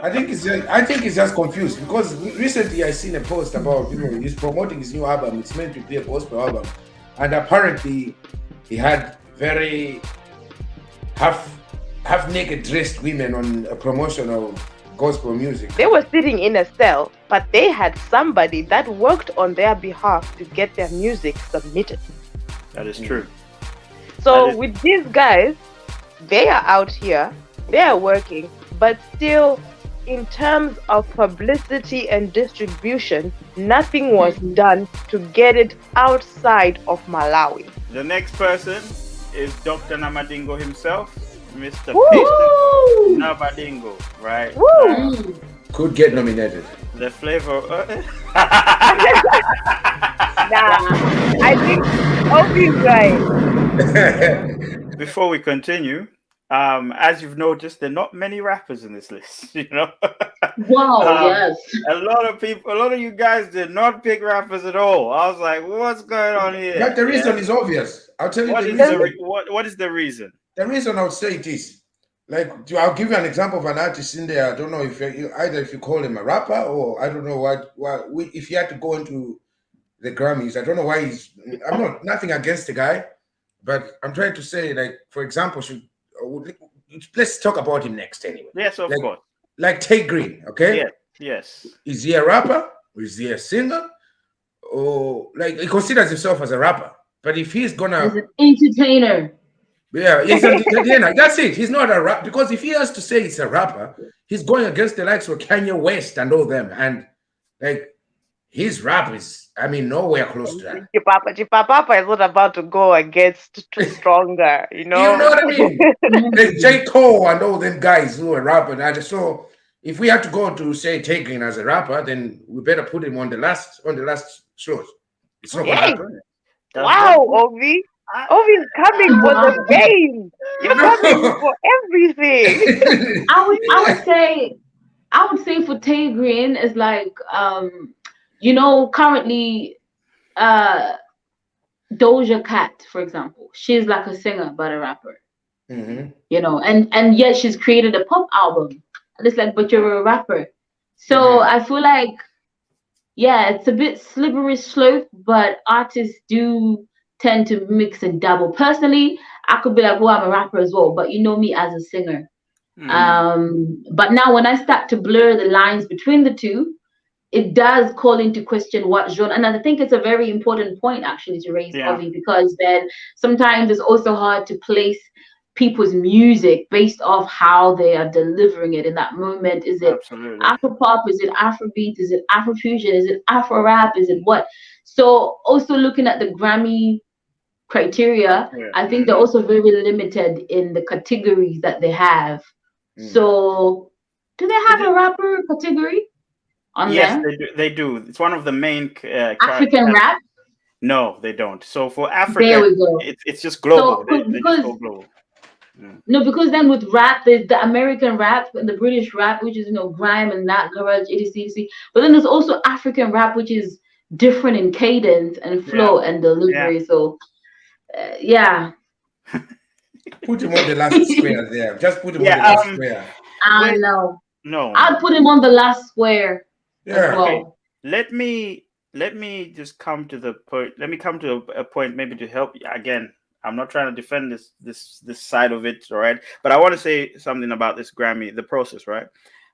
I think he's just confused because recently I seen a post about he's promoting his new album. It's meant to be a gospel album, and apparently he had very half naked dressed women on a promotion of gospel music. They were sitting in a cell, but they had somebody that worked on their behalf to get their music submitted. That is true. So with these guys, they are out here, they are working, but still, in terms of publicity and distribution, nothing was done to get it outside of Malawi. The next person is Dr. Namadingo himself, Mr. Namadingo, right? Could get nominated. The flavor. I think Obi's right. Before we continue, as you've noticed, there are not many rappers in this list. Wow, yes. A lot of you guys did not pick rappers at all. I was like, what's going on here? But the reason is obvious. I'll tell you What is the reason? The reason I would say it is, I'll give you an example of an artist in there. I don't know if if you call him a rapper or I don't know if he had to go into the Grammys. I don't know why nothing against the guy, but I'm trying to say, for example, let's talk about him next anyway. Yes, of course. Like Tay Grin, okay? Yes. Is he a rapper? Or is he a singer? Or he considers himself as a rapper. But if he's gonna... He's an entertainer. Yeah, he's an entertainer. That's it. He's not a rapper. Because if he has to say he's a rapper, he's going against the likes of Kanye West and all them. And his rap is, nowhere close to that. Chipapa is not about to go against Too Stronger, You know what I mean? There's J. Cole and all them guys who are rapping. So if we had to go to say Tay Grin as a rapper, then we better put him on the last slot. It's not gonna happen. Wow, Obi. Obi's coming for the game. You're coming for everything. I would say for Tay Grin is currently Doja Cat, for example, she's like a singer but a rapper. And yet she's created a pop album. And it's but you're a rapper. So I feel it's a bit slippery slope, but artists do tend to mix and double. Personally, I could be I'm a rapper as well, but me as a singer. But now when I start to blur the lines between the two, it does call into question what genre. And I think it's a very important point actually to raise, Ovi, because then sometimes it's also hard to place people's music based off how they are delivering it in that moment. Is it Afro pop? Is it Afrobeat? Is it Afrofusion? Is it Afro rap? Is it what? So also looking at the Grammy criteria, I think they're also very limited in the categories that they have. So do they have a rapper category on there? Yes, they do. It's one of the main African rap. No, they don't. So for Africa, there we go. It's just global. So, they just go global. No, because then with rap, there's the American rap and the British rap, which is grime and that garage, etc. But then there's also African rap, which is different in cadence and flow and delivery. So put him on the last square there. Just put him on the last square. I know. No, I'd put him on the last square. Yeah. Okay. Let me just come to the point. Let me come to a point maybe to help you. Again, I'm not trying to defend this side of it, all right? But I want to say something about this Grammy, the process, right?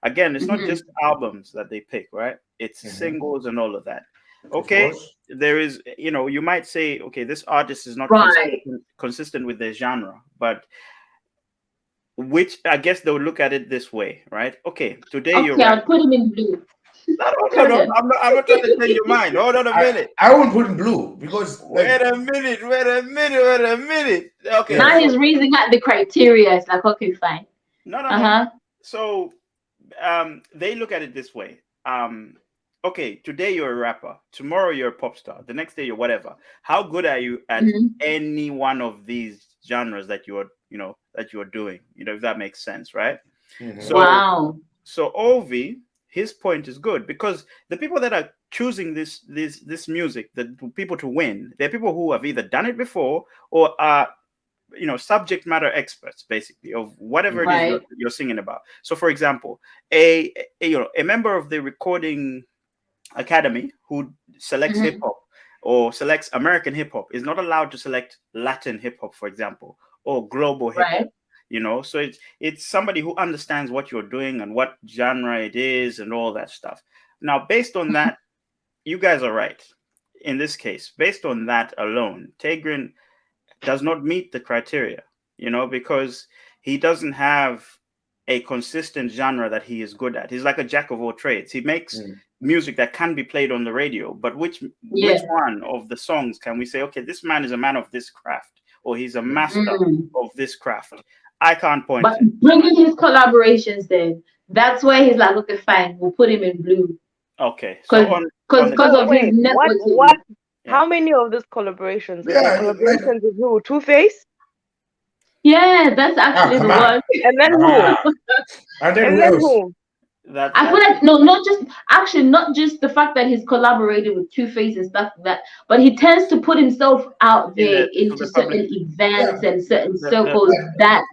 Again, it's not just albums that they pick, right? It's singles and all of that. Okay, there is, you might say, okay, this artist is not consistent with their genre, but which I guess they'll look at it this way, right? Okay, today I'll put him in blue. No, I'm not trying to change your mind. Hold on a minute. I won't put in blue because wait a minute. Okay. Now he's reasoning at the criteria. It's okay, fine. No. So they look at it this way. Okay, today you're a rapper, tomorrow you're a pop star, the next day you're whatever. How good are you at any one of these genres that you're doing? If that makes sense, right? So Ovi, his point is good because the people that are choosing this music, the people to win, they're people who have either done it before or are subject matter experts, basically, of whatever it is you're singing about. So, for example, a member of the recording academy who selects hip hop or selects American hip hop is not allowed to select Latin hip hop, for example, or global hip hop. So it's somebody who understands what you're doing and what genre it is and all that stuff. Now, based on that, you guys are right. In this case, based on that alone, Tay Grin does not meet the criteria, because he doesn't have a consistent genre that he is good at. He's like a jack of all trades. He makes music that can be played on the radio, but which one of the songs can we say, okay, this man is a man of this craft, or he's a master of this craft? I can't point. But bringing his collaborations, then that's where he's like, okay, fine, we'll put him in blue. Okay, because of his networking. What? How many of these collaborations? Collaborations with who? Two-Face? Yeah, that's actually the one. And then who? And then who? I feel like not just the fact that he's collaborated with Two-Face and stuff like that, but he tends to put himself out there into certain events and certain circles that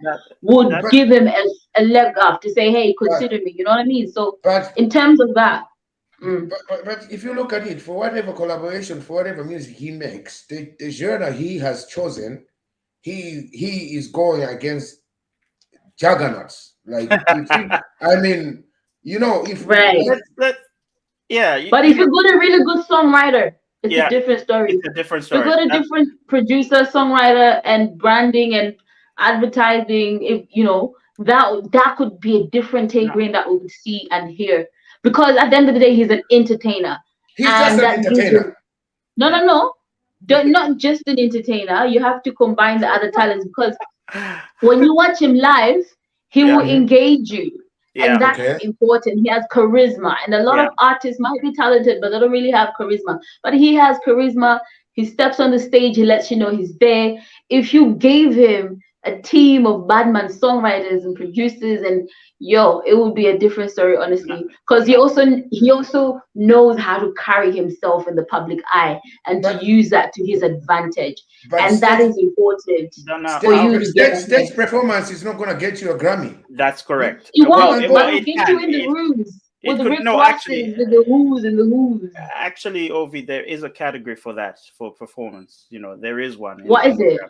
would give him a leg up to say, hey, consider me. You know what I mean? So in terms of that. But if you look at it, for whatever collaboration, for whatever music he makes, the genre he has chosen, he is going against juggernauts. Like, if but if you've got a really good songwriter, it's a different story. It's a different story. You've got a different producer, songwriter, and branding and advertising. If that could be a different Tay Grin that we would see and hear. Because at the end of the day, he's an entertainer. He's just an entertainer. No. Not just an entertainer. You have to combine the other talents, because when you watch him live, he will engage you. And that's important. He has charisma. And a lot of artists might be talented, but they don't really have charisma. But he has charisma. He steps on the stage. He lets you know he's there. If you gave him a team of badman songwriters and producers, and it would be a different story, honestly, because he also knows how to carry himself in the public eye and to use that to his advantage, and that is important for you to get. Stage performance is not going to get you a Grammy. That's correct. It won't. It get you in the rooms with the Rick Rosses, with the who's and the who's. Actually, Ovi, there is a category for that, for performance. There is one. What is it?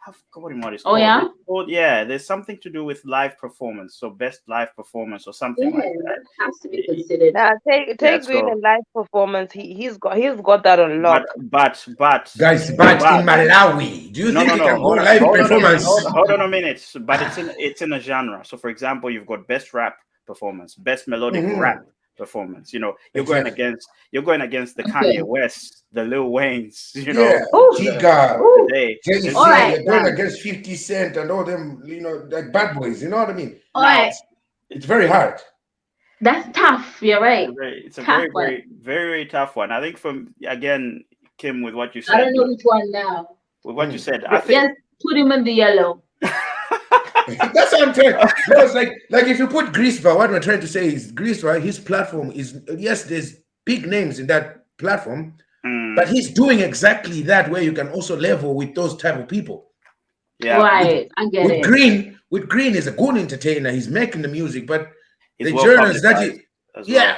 I've forgotten what it's called. There's something to do with live performance, so best live performance or something like that. Has to be considered. Tay Grin and live performance, he's got that on lock. But guys, in Malawi, do you think he can go live performance? Hold on a minute, but it's in a genre. So, for example, you've got best rap performance, best melodic rap performance. You're going against the Kanye West, the Lil Waynes, Giga, Jay-Z, right. You're going against 50 Cent and all them, like bad boys. You know what I mean? All right. It's very hard. That's tough. You're right. It's a very, very, very tough one. I think again, Kim, with what you said. I don't know which one now. With what you said, I think. Yes, put him in the yellow. That's what I'm trying. Because like if you put Greaseba, what we're trying to say is Greaseba, his platform is, yes, there's big names in that platform, but he's doing exactly that, where you can also level with those type of people. Yeah, right. I get it. With Green is a good entertainer. He's making the music, but the journals that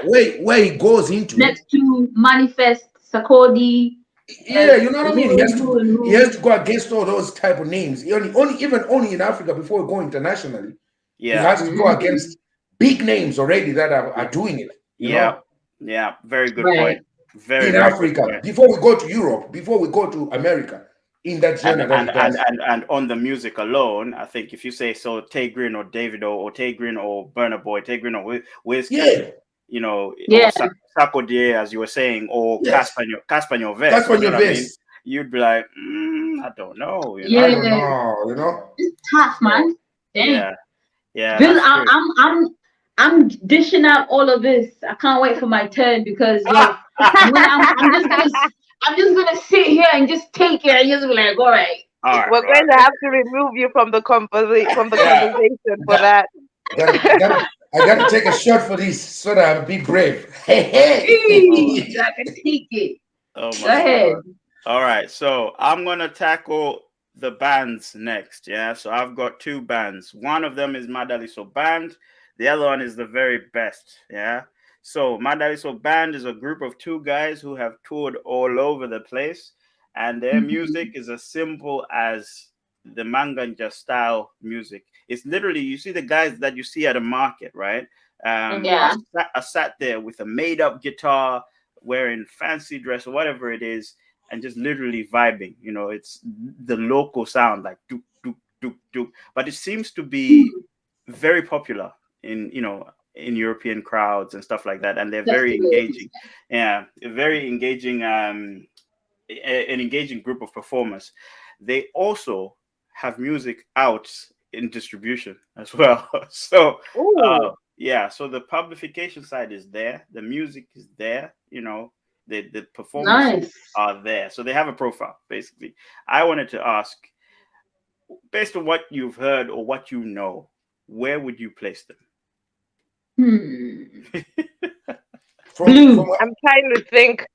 where he goes into next to Manifest, Sarkodie. Yeah, you know what I mean. He has to go against all those type of names. Only in Africa before we go internationally. Yeah, he has to go against big names already that are doing it. Yeah, very good point. Very in Africa, before we go to Europe, before we go to America, in that genre. And on the music alone, I think if you say so, Tay Grin or Davido or Tay Grin or Burna Boy, Tay Grin or Wiz Kid, Sarkodie, as you were saying, or Casper Vest, you'd be like, I don't know. I don't know. It's tough, man. Dang. Yeah. I'm dishing out all of this. I can't wait for my turn, because I'm just gonna sit here and just take it and just be like, all right. We're going to have to remove you from the conversation for that. I got to take a shot for this so that I'll be brave. Hey. I can take it. Oh my Go ahead. God. All right, so I'm gonna tackle the bands next. Yeah, so I've got two bands. One of them is Madaliso Band. The other one is the very best. Yeah. So Madaliso Band is a group of two guys who have toured all over the place, and their music is as simple as the manganja style music. It's literally, you see the guys that you see at a market, right? Are sat there with a made up guitar, wearing fancy dress or whatever it is, and just literally vibing. You know, it's the local sound, like do do do do. But it seems to be very popular in, you know, in European crowds and stuff like that, and they're very engaging. Yeah, a very engaging, an engaging group of performers. They also have music out in distribution as well. So yeah, so the publication side is there, the music is there, you know, the performances are there. So they have a profile, basically. I wanted to ask, based on what you've heard or what you know, where would you place them? Blue. I'm trying to think.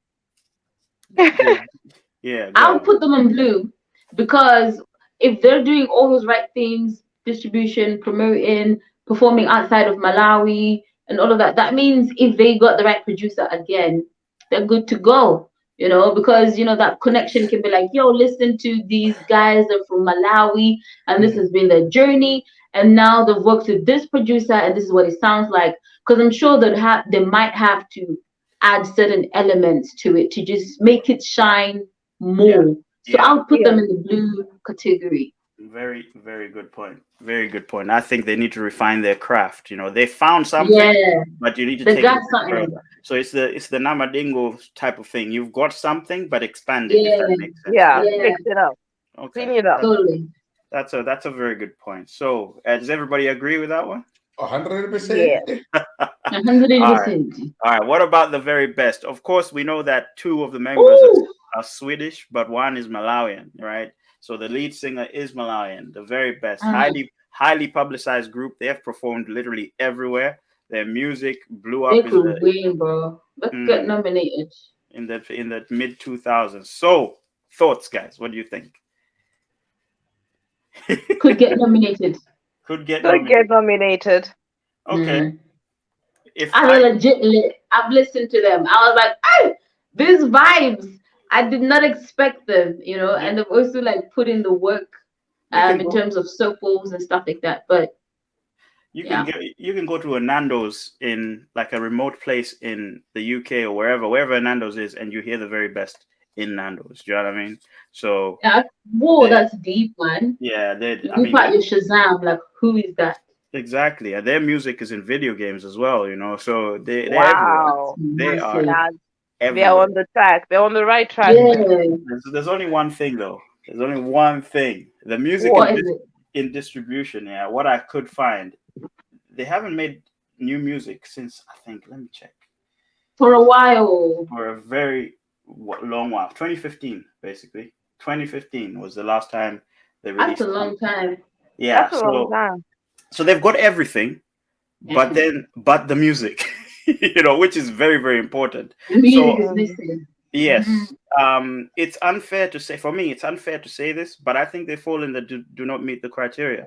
Yeah, I'll put them on Blue, because if they're doing all those right things, distribution, promoting, performing outside of Malawi and all of that, that means if they got the right producer again, they're good to go. You know, because you know that connection can be like, yo, listen to these guys are from Malawi and this has been their journey, and now they've worked with this producer and this is what it sounds like. Because I'm sure that they might have to add certain elements to it to just make it shine more. So I'll put them in the Blue category. Very, very good point. Very good point. I think they need to refine their craft. You know, they found something, but you need to take it further. So it's the Namadingo type of thing. You've got something, but expand it. If that makes sense. Mix it up. Okay. Clean it up. Totally. That's a very good point. So does everybody agree with that one? 100%. 100%. All right. What about the very best? Of course, we know that two of the members are Swedish, but one is Malawian, right? So the lead singer is Malawian, the very best, highly publicized group. They have performed literally everywhere. Their music blew up. They could win, bro. Let's get nominated in the mid 2000s. So thoughts, guys? What do you think? Could get nominated. Could get nominated. Okay. I've listened to them. I was like, hey, these vibes. I did not expect them, you know, and they've also like put in the work in terms of circles and stuff like that. But you can go to a Nando's in like a remote place in the UK or wherever Nando's is, and you hear the very best in Nando's. Do you know what I mean? So that's deep, man. Yeah, you part your Shazam, like who is that? Exactly, and their music is in video games as well, you know. So they're everywhere. They are. They're on the track. They're on the right track. Yeah. There's only one thing, though. There's only one thing. The music in distribution, what I could find, they haven't made new music since, I think, let me check. For a while. For a very long while. 2015, basically. 2015 was the last time they released. That's a long time. Yeah. That's a long time. So they've got everything, but the music. You know, which is very, very important. Yes. It's unfair to say, for me, it's unfair to say this, but I think they fall in the do not meet the criteria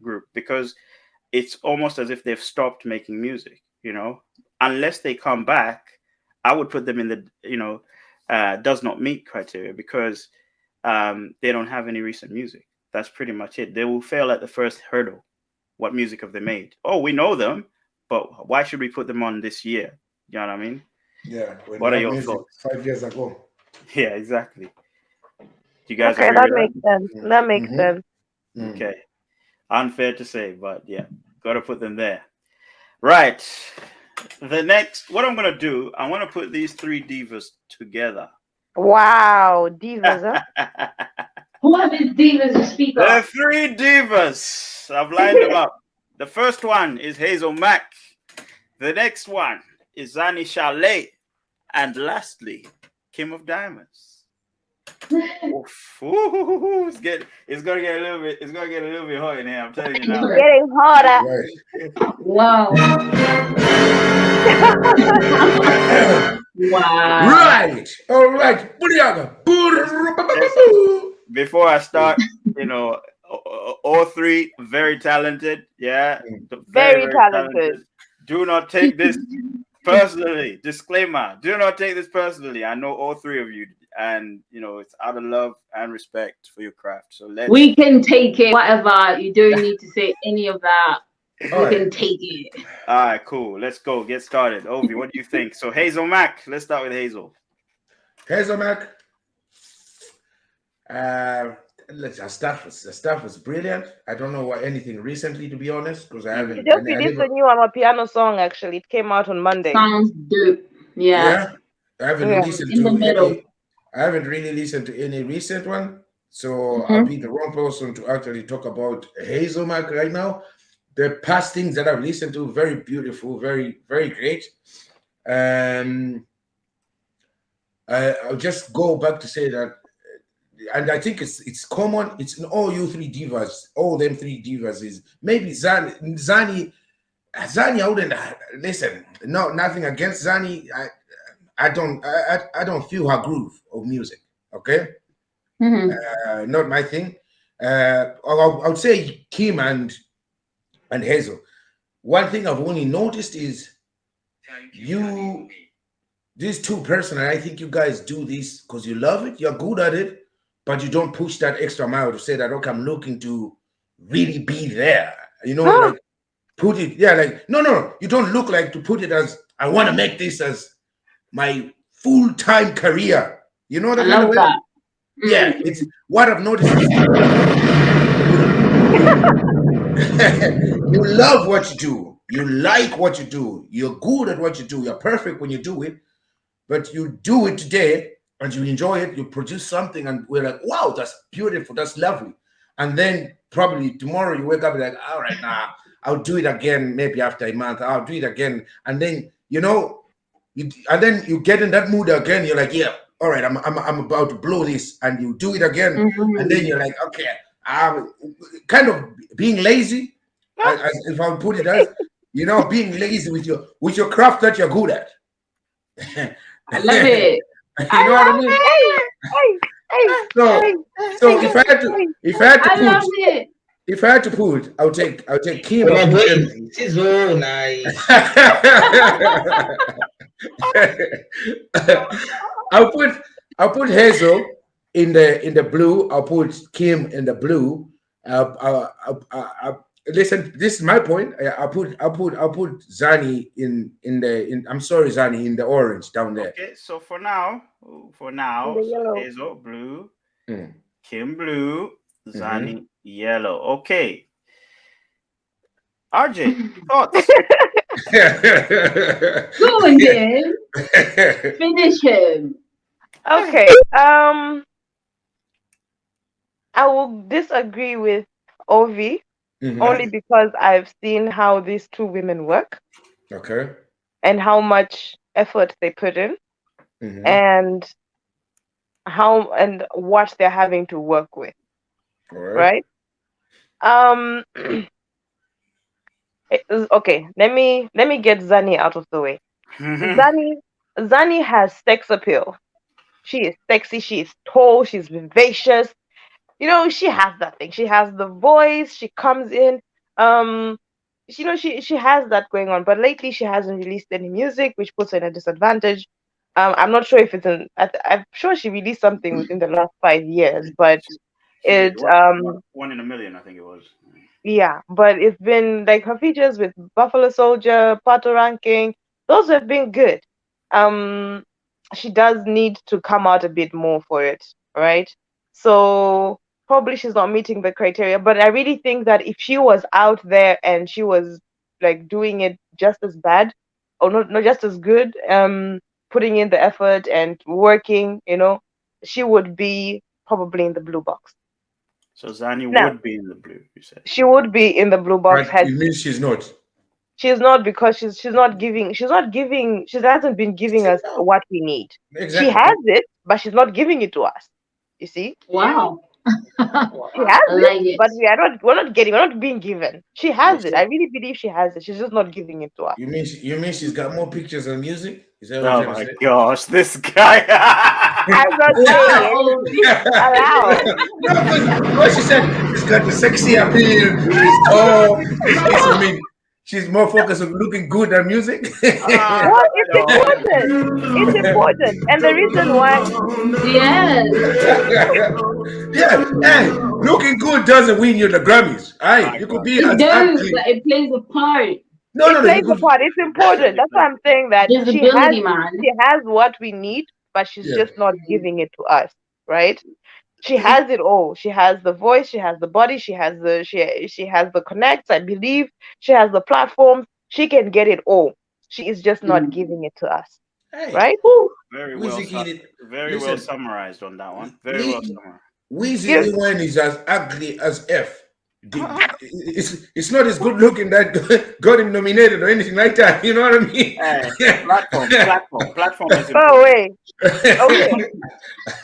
group, because it's almost as if they've stopped making music, you know. Unless they come back, I would put them in the, you know, does not meet criteria, because they don't have any recent music. That's pretty much it. They will fail at the first hurdle. What music have they made? Oh, we know them. But why should we put them on this year? You know what I mean? Yeah. What are your thoughts? 5 years ago. Yeah, exactly. Do you guys agree that makes sense. That makes sense. Okay. Unfair to say, but yeah, got to put them there. Right. The next, what I'm going to do, I want to put these three divas together. Wow, divas, huh? Who are these divas you speak of? The three divas. I've lined them up. The first one is Hazel Mack. The next one is Zani Challe. And lastly, Kim of Diamonds. It's gonna get a little bit hot in here, I'm telling you now. It's getting hotter. Wow. Wow. Right. All right. before I start, all three very talented. Yeah, very, Very very talented. talented. Do not take this personally. Disclaimer: do not take this personally. I know all three of you, and it's out of love and respect for your craft. So we can take it. Whatever. You don't need to say any of that. We can take it. All right, cool. Let's go. Get started. Ovi, what do you think? So Hazel Mac. Let's start with Hazel. Hazel Mac. The stuff was brilliant. I don't know anything recently, to be honest, because I haven't. She just released a new piano song. Actually, it came out on Monday. Sounds dope. Yeah. I haven't listened in to the middle. I haven't really listened to any recent one, so I'll be the wrong person to actually talk about Hazel Mac right now. The past things that I've listened to, very beautiful, very, very great. I'll just go back to say that, and I think it's common. It's in all you three divas, all them three divas is maybe Zani. I wouldn't listen. No, nothing against Zani. I don't feel her groove of music. Okay, not my thing. I would say Kim and Hazel. One thing I've only noticed is these two person, and I think you guys do this because you love it, you're good at it, but you don't push that extra mile to say that, okay, I'm looking to really be there. Like put it, like no, you don't look like to put it as I want to make this as my full-time career. You know what I mean? Love that. Yeah, it's what I've noticed is you love what you do, you like what you do, you're good at what you do, you're perfect when you do it. But you do it today and you enjoy it, you produce something, and we're like, wow, that's beautiful, that's lovely. And then probably tomorrow you wake up and like, all right, I'll do it again, maybe after a month, I'll do it again. And then, and then you get in that mood again, you're like, yeah, all right, I'm about to blow this, and you do it again. And then you're like, okay, kind of being lazy, if I would put it as, being lazy with your craft that you're good at. I love it. You know what I mean? So if I had to put, I'll take Kim. She's so nice. I'll put Hazel in the blue. I'll put Kim in the blue. Listen, this is my point. I'll put Zani in I'm sorry, Zani, in the orange down there. Okay, so for now, Hazel blue, Kim blue, Zani yellow. Okay. RJ, thoughts? Go on then. Finish him. Okay. I will disagree with Ovi. Only because I've seen how these two women work. Okay. And how much effort they put in. And what they're having to work with. Right? Okay, let me get Zani out of the way. Zani has sex appeal. She is sexy, she is tall, she's vivacious. She has that thing. She has the voice. She comes in. She has that going on. But lately, she hasn't released any music, which puts her in a disadvantage. I'm not sure if it's I'm sure she released something within the last 5 years, but one in a million, I think it was. Yeah, but it's been like her features with Buffalo Soldier, Pato Ranking. Those have been good. She does need to come out a bit more for it, right? So probably she's not meeting the criteria, but I really think that if she was out there and she was like doing it just as bad or not just as good, putting in the effort and working, she would be probably in the blue box. So Zani would be in the blue, you said. She would be in the blue box. But it means she's not. She's not, because she hasn't been giving us what we need. Exactly. She has it, but she's not giving it to us. You see? Wow. She has I it, like it. but we're not being given. She has it. So I really believe she has it. She's just not giving it to us. you mean she's got more pictures than music? Is that what you're Oh trying to my say? gosh, this guy. I'm not saying Wow. anything aloud. No, because what she said, she's got the sexy appeal. She's tall. She's this. I mean, she's more focused on looking good than music. Ah, Well, it's no. important. It's important. And the reason why, Yes. Yeah, hey, looking good doesn't win you the Grammys. Hey, My you could God. be It as does, ugly. but it plays a part. No, it no, no. You plays a could. part. It's important. That's why I'm saying that Visibility, man. she has what we need, but she's Yeah. just not giving it to us, right? She has it all. She has the voice, she has the body, she has the connects, I believe. She has the platforms. She can get it all. She is just not giving it to us, Hey, right? Whew. Very well, Wizzy Kid. very well Listen, summarized on that one. Very well we summarized. Wheezy Give Ewan is as ugly as F. It's not as good looking that got him nominated or anything like that. You know what I mean? Hey, platform is oh important. wait. Okay.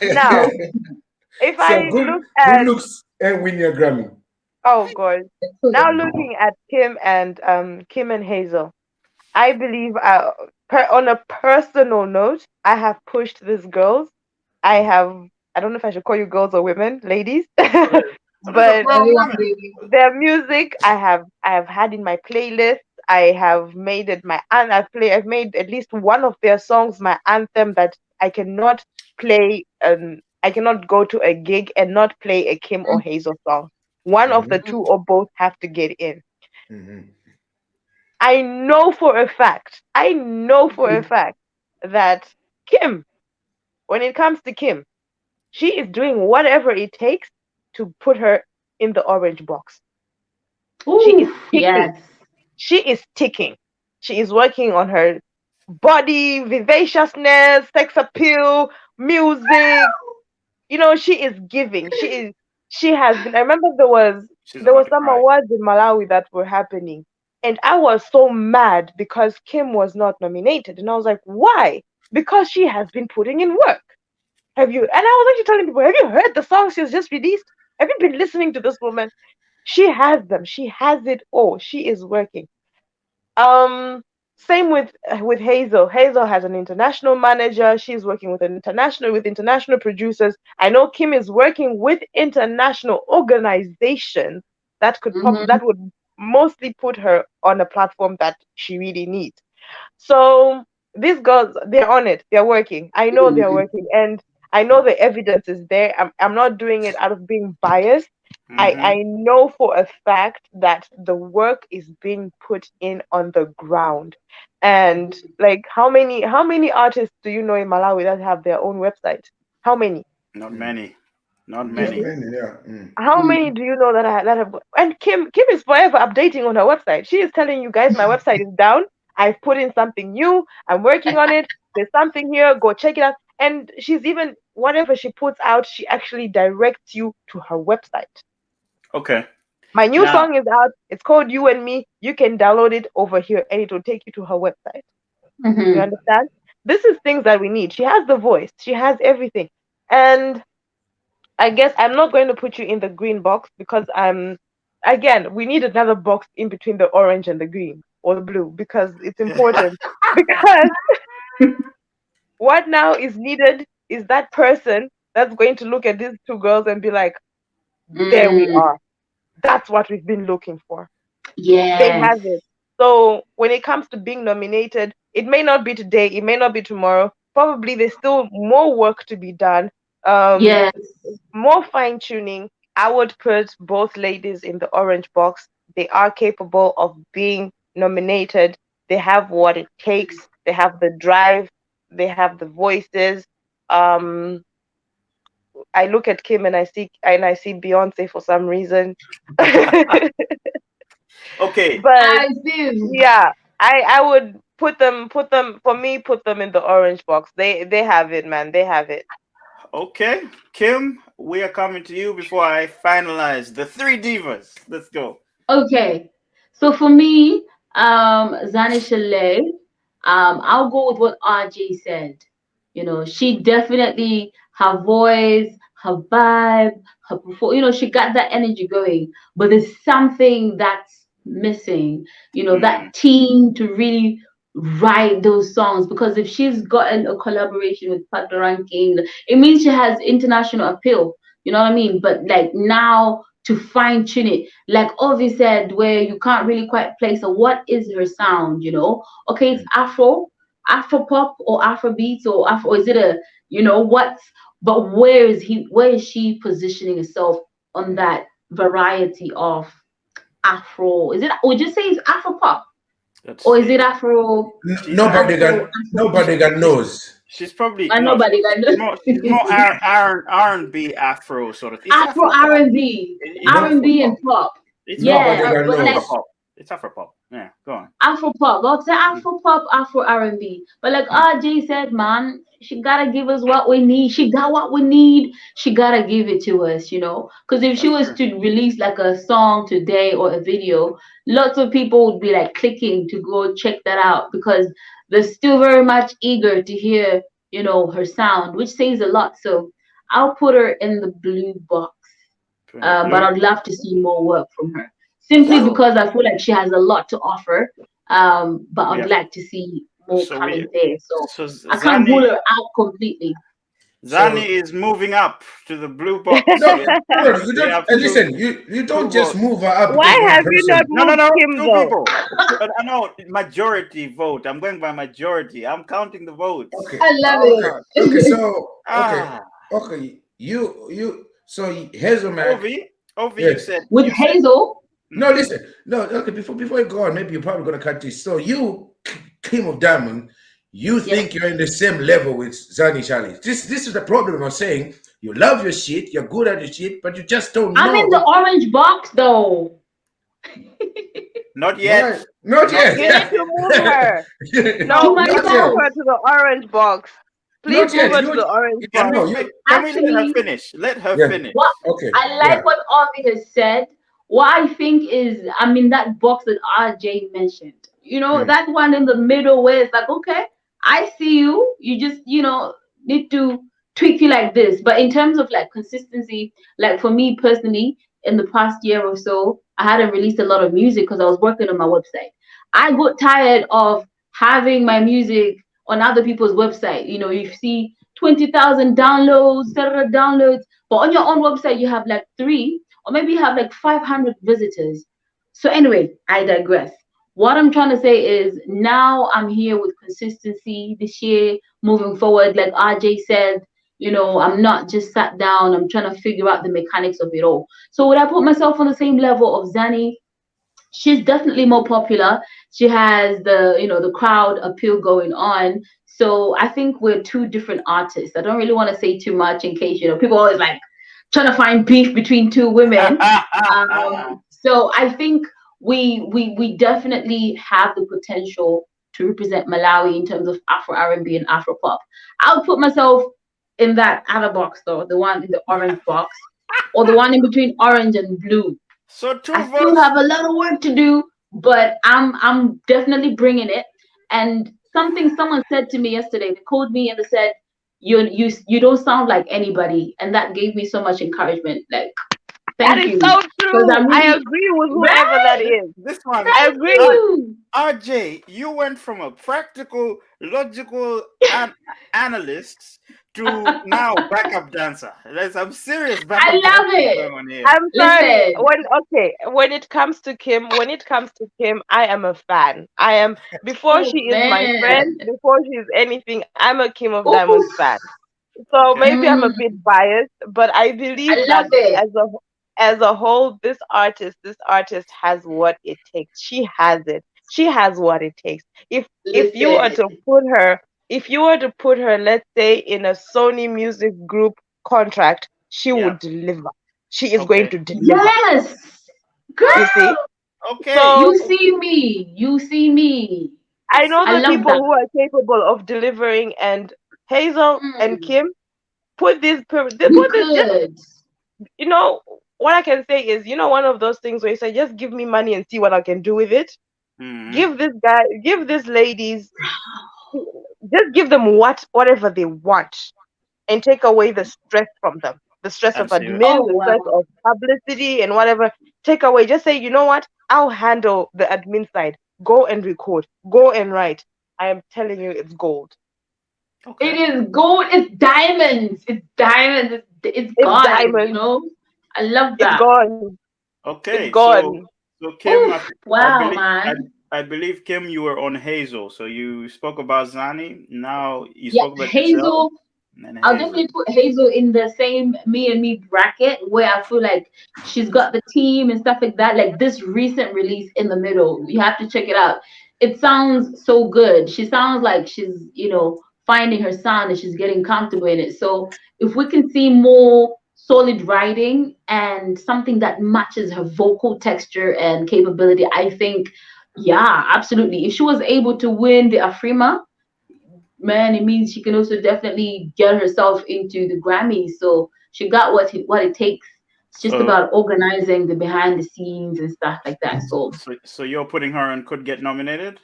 Now, if So I good, look good at looks and win your Grammy. oh god. Now looking at Kim and Hazel. I believe on a personal note, I have pushed these girls. I don't know if I should call you girls or women, ladies, So there's a but grown Everyone, woman. baby. their music I have had in my playlist. I have made it my and I've made at least one of their songs my anthem that I cannot play I cannot go to a gig and not play a Kim or Hazel song. One of the Mhm, two or both have to get in. mhm, I know for a fact that Kim, when it comes to Kim, she is doing whatever it takes to put her in the orange box. She is Ooh, ticking. yes. She is ticking. She is working on her body, vivaciousness, sex appeal, music. You know, she is giving. She has been I remember She's there about was to some cry. awards in Malawi that were happening. And I was so mad because Kim was not nominated. And I was like, why? Because she has been putting in work. Have you? And I was actually telling people, have you heard the songs she's just released? Have you been listening to this woman? She has them. She has it all. She is working. Um, Same with Hazel. Hazel has an international manager. She's working with international producers. I know Kim is working with international organizations Mm-hmm. that would mostly put her on a platform that she really needs. So these girls, they're on it. They're working. I know they're working, and I know the evidence is there. I'm not doing it out of being biased. Mm-hmm. I know for a fact that the work is being put in on the ground. And like how many artists do you know in Malawi that have their own website? How many? Not mm. many. Not You Not many. see? many, yeah. Mm. How many do you know that have and Kim is forever updating on her website. She is telling you guys my website is down. I've put in something new. I'm working on it. There's something here. Go check it out. And she's even whatever she puts out, she actually directs you to her website. Okay. My new Now, song is out. It's called You and Me. You can download it over here and it will take you to her website. You Mm-hmm. understand? This is things that we need. She has the voice. She has everything. And I guess I'm not going to put you in the green box because again, we need another box in between the orange and the green or the blue because it's important. Because what now is needed is that person that's going to look at these two girls and be like, there we Mm. are. That's what we've been looking for. They Yes. have it. So when it comes to being nominated, it may not be today, it may not be tomorrow. Probably there's still more work to be done. Um, Yes. More fine tuning. I would put both ladies in the orange box. They are capable of being nominated. They have what it takes. They have the drive. They have the voices. Um, I look at Kim and I see Beyonce for some reason. But okay. I do. yeah, I would put them in the orange box. They have it, man. They have it. Okay. Kim, we are coming to you before I finalize the three divas. Let's go. Okay. So for me, Zani Challe, I'll go with what RJ said. You know, she definitely her voice, her vibe, her she got that energy going, but there's something that's missing, that team to really write those songs. Because if she's gotten a collaboration with Pat Ranking, it means she has international appeal. You know what I mean? But like now to fine tune it, like Ovi said, where you can't really quite place her, what is her sound, Okay, it's Afro pop or Afro beats or Afro, or is it a, what's, but where is she positioning herself on that variety of Afro? Is it, would you say it's Afro pop? Or is it Afro? Nobody got knows. She's probably nobody got knows. She's more R&B Afro sort of. Afro R&B, R&B and pop. It's it's Afro pop. Yeah, go on. Afro pop. Well, say Afro pop, Afro R&B. But like RJ said, man, she gotta give us what we need. She got what we need. She gotta give it to us, Because if she was to release like a song today or a video, lots of people would be like clicking to go check that out because they're still very much eager to hear, her sound, which says a lot. So I'll put her in the blue box. But I'd love to see more work from her. Simply because I feel like she has a lot to offer, but I'd like to see more coming there. So I can't rule her out completely. Zani is moving up to the blue box. No, you don't. Listen, you don't just move her up. Why have you not moved him though? People. But I know majority vote. I'm going by majority. I'm counting the votes. Okay. I love it. Okay, so okay, you. So Hazel, man. Ovi, you said with Hazel. No, listen. No, okay. Before you go on, maybe you're probably gonna cut this. So you, King of Diamond, you think you're in the same level with Zani Challe. This is the problem. I'm saying you love your shit, you're good at your shit, but you just don't know. I'm in the orange box though. Not yet. Right. Not yet. You need to move her. No, move her to the orange box. Please move her to the orange box. Can we let her finish? Let her finish. Okay. I like what Ovi has said. What I think is, that box that RJ mentioned, that one in the middle where it's like, okay, I see you. You just, need to tweak you like this. But in terms of like consistency, like for me personally, in the past year or so, I hadn't released a lot of music because I was working on my website. I got tired of having my music on other people's website. You see 20,000 downloads, but on your own website, you have like 3. Or maybe you have like 500 visitors. So anyway, I digress. What I'm trying to say is now I'm here with consistency this year, moving forward. Like RJ said, I'm not just sat down. I'm trying to figure out the mechanics of it all. So would I put myself on the same level of Zani? She's definitely more popular. She has the crowd appeal going on. So I think we're 2 different artists. I don't really want to say too much in case, people always like, trying to find beef between 2 women. So I think we definitely have the potential to represent Malawi in terms of Afro R&B and Afro pop. I would put myself in that other box though, the one in the orange box, or the one in between orange and blue. So 2 I still have a lot of work to do, but I'm definitely bringing it. And someone said to me yesterday, they called me and they said, you don't sound like anybody, and that gave me so much encouragement. Like, thank you. That is so true. I agree with whoever that is. This one, I agree with RJ. You went from a practical, logical analyst to now backup dancer. I'm serious. I love it. I'm sorry. When it comes to Kim, I am a fan. I am before she is my friend, before she is anything, I'm a Kim of Diamonds fan. So maybe I'm a bit biased, but I believe that as a whole, this artist has what it takes. She has it. She has what it takes. If you were to put her, let's say, in a Sony Music Group contract, she would deliver. She is going to deliver. Yes, girl. You see? Okay. So, you see me. I know the people who are capable of delivering, and Hazel and Kim put this. What I can say is, one of those things where you say, just give me money and see what I can do with it. Give these ladies, just give them whatever they want and take away the stress from them. the stress And of see it. admin, Oh the stress wow. of publicity and whatever. Take away. Just say, you know what? I'll handle the admin side. Go and record. Go and write. I am telling you, it's gold. Okay. It is gold. It's diamonds. It's diamonds. It's It's gone. You diamond. know. I love It's that. gone. It's Okay. gone. So Kim, Oof. I Wow, believe man. I believe Kim, you were on Hazel. So you spoke about Zani. Now you Yeah, spoke about yourself Hazel. and I'll Hazel. definitely put Hazel in the same me and me bracket where I feel like she's got the team and stuff like that. Like this recent release in the middle, you have to check it out. It sounds so good. She sounds like she's, finding her sound and she's getting comfortable in it. So if we can see more solid writing and something that matches her vocal texture and capability, I think, yeah, absolutely. If she was able to win the Afrima, man, it means she can also definitely get herself into the Grammys. So she got what it takes. It's just So about organizing the behind the scenes and stuff like that. So so you're putting her and could get nominated?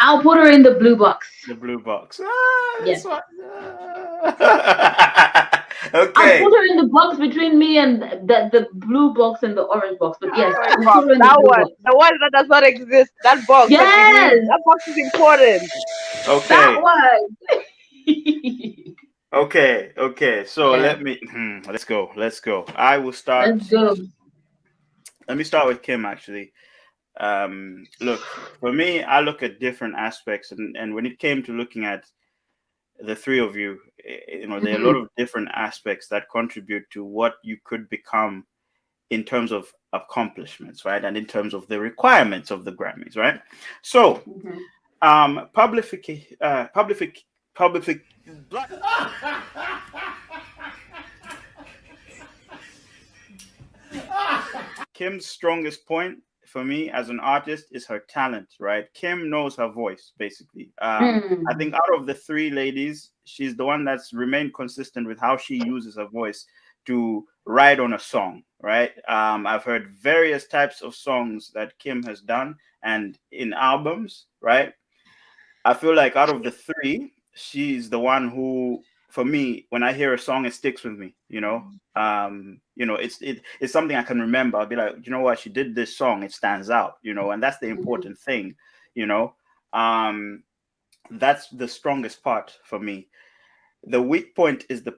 I'll put her in the blue box. The blue box. Yes. I'll Okay. put her in the box between me and the blue box and the orange box. But yes, Orange I'll box. put her in the That blue one. box. The one that does not exist. That box that we need. Yes, That box is important. that Okay. one. Okay. So Yeah, let's go. I will let's start. go. Let me start with Kim actually. Look, for me, I look at different aspects, and when it came to looking at the three of you, there are a lot Mhm. of different aspects that contribute to what you could become in terms of accomplishments, right? And in terms of the requirements of the Grammys, right? So, Mhm. public, Kim's strongest point for me as an artist is her talent, right? Kim knows her voice, basically. I think Mm. out of the three ladies, she's the one that's remained consistent with how she uses her voice to write on a song, right? I've heard various types of songs that Kim has done and in albums, right? I feel like out of the three, she's the one who, for me, when I hear a song, it sticks with me. It's something I can remember. I'll be like, you know what, she did this song, it stands out. And that's the Mhm. important thing. You know, um, that's the strongest part for me. The weak point is the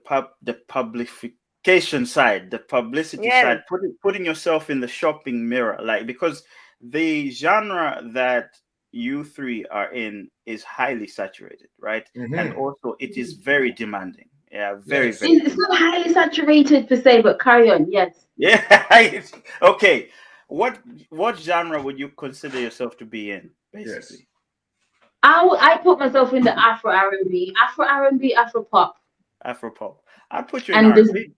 publication side, the publicity Yes. side, putting yourself in the shopping mirror, like, because the genre that you three are in is highly saturated, right? And Mm-hmm. also it is very demanding. Yeah, very, Yes. very It's demanding. not highly saturated per se, but carry on. Yes. Yeah. Okay. What genre would you consider yourself to be in, Yes. basically? I put myself in the Afro R&B, Afro pop, Afropop. I'd put you in and this. R&B.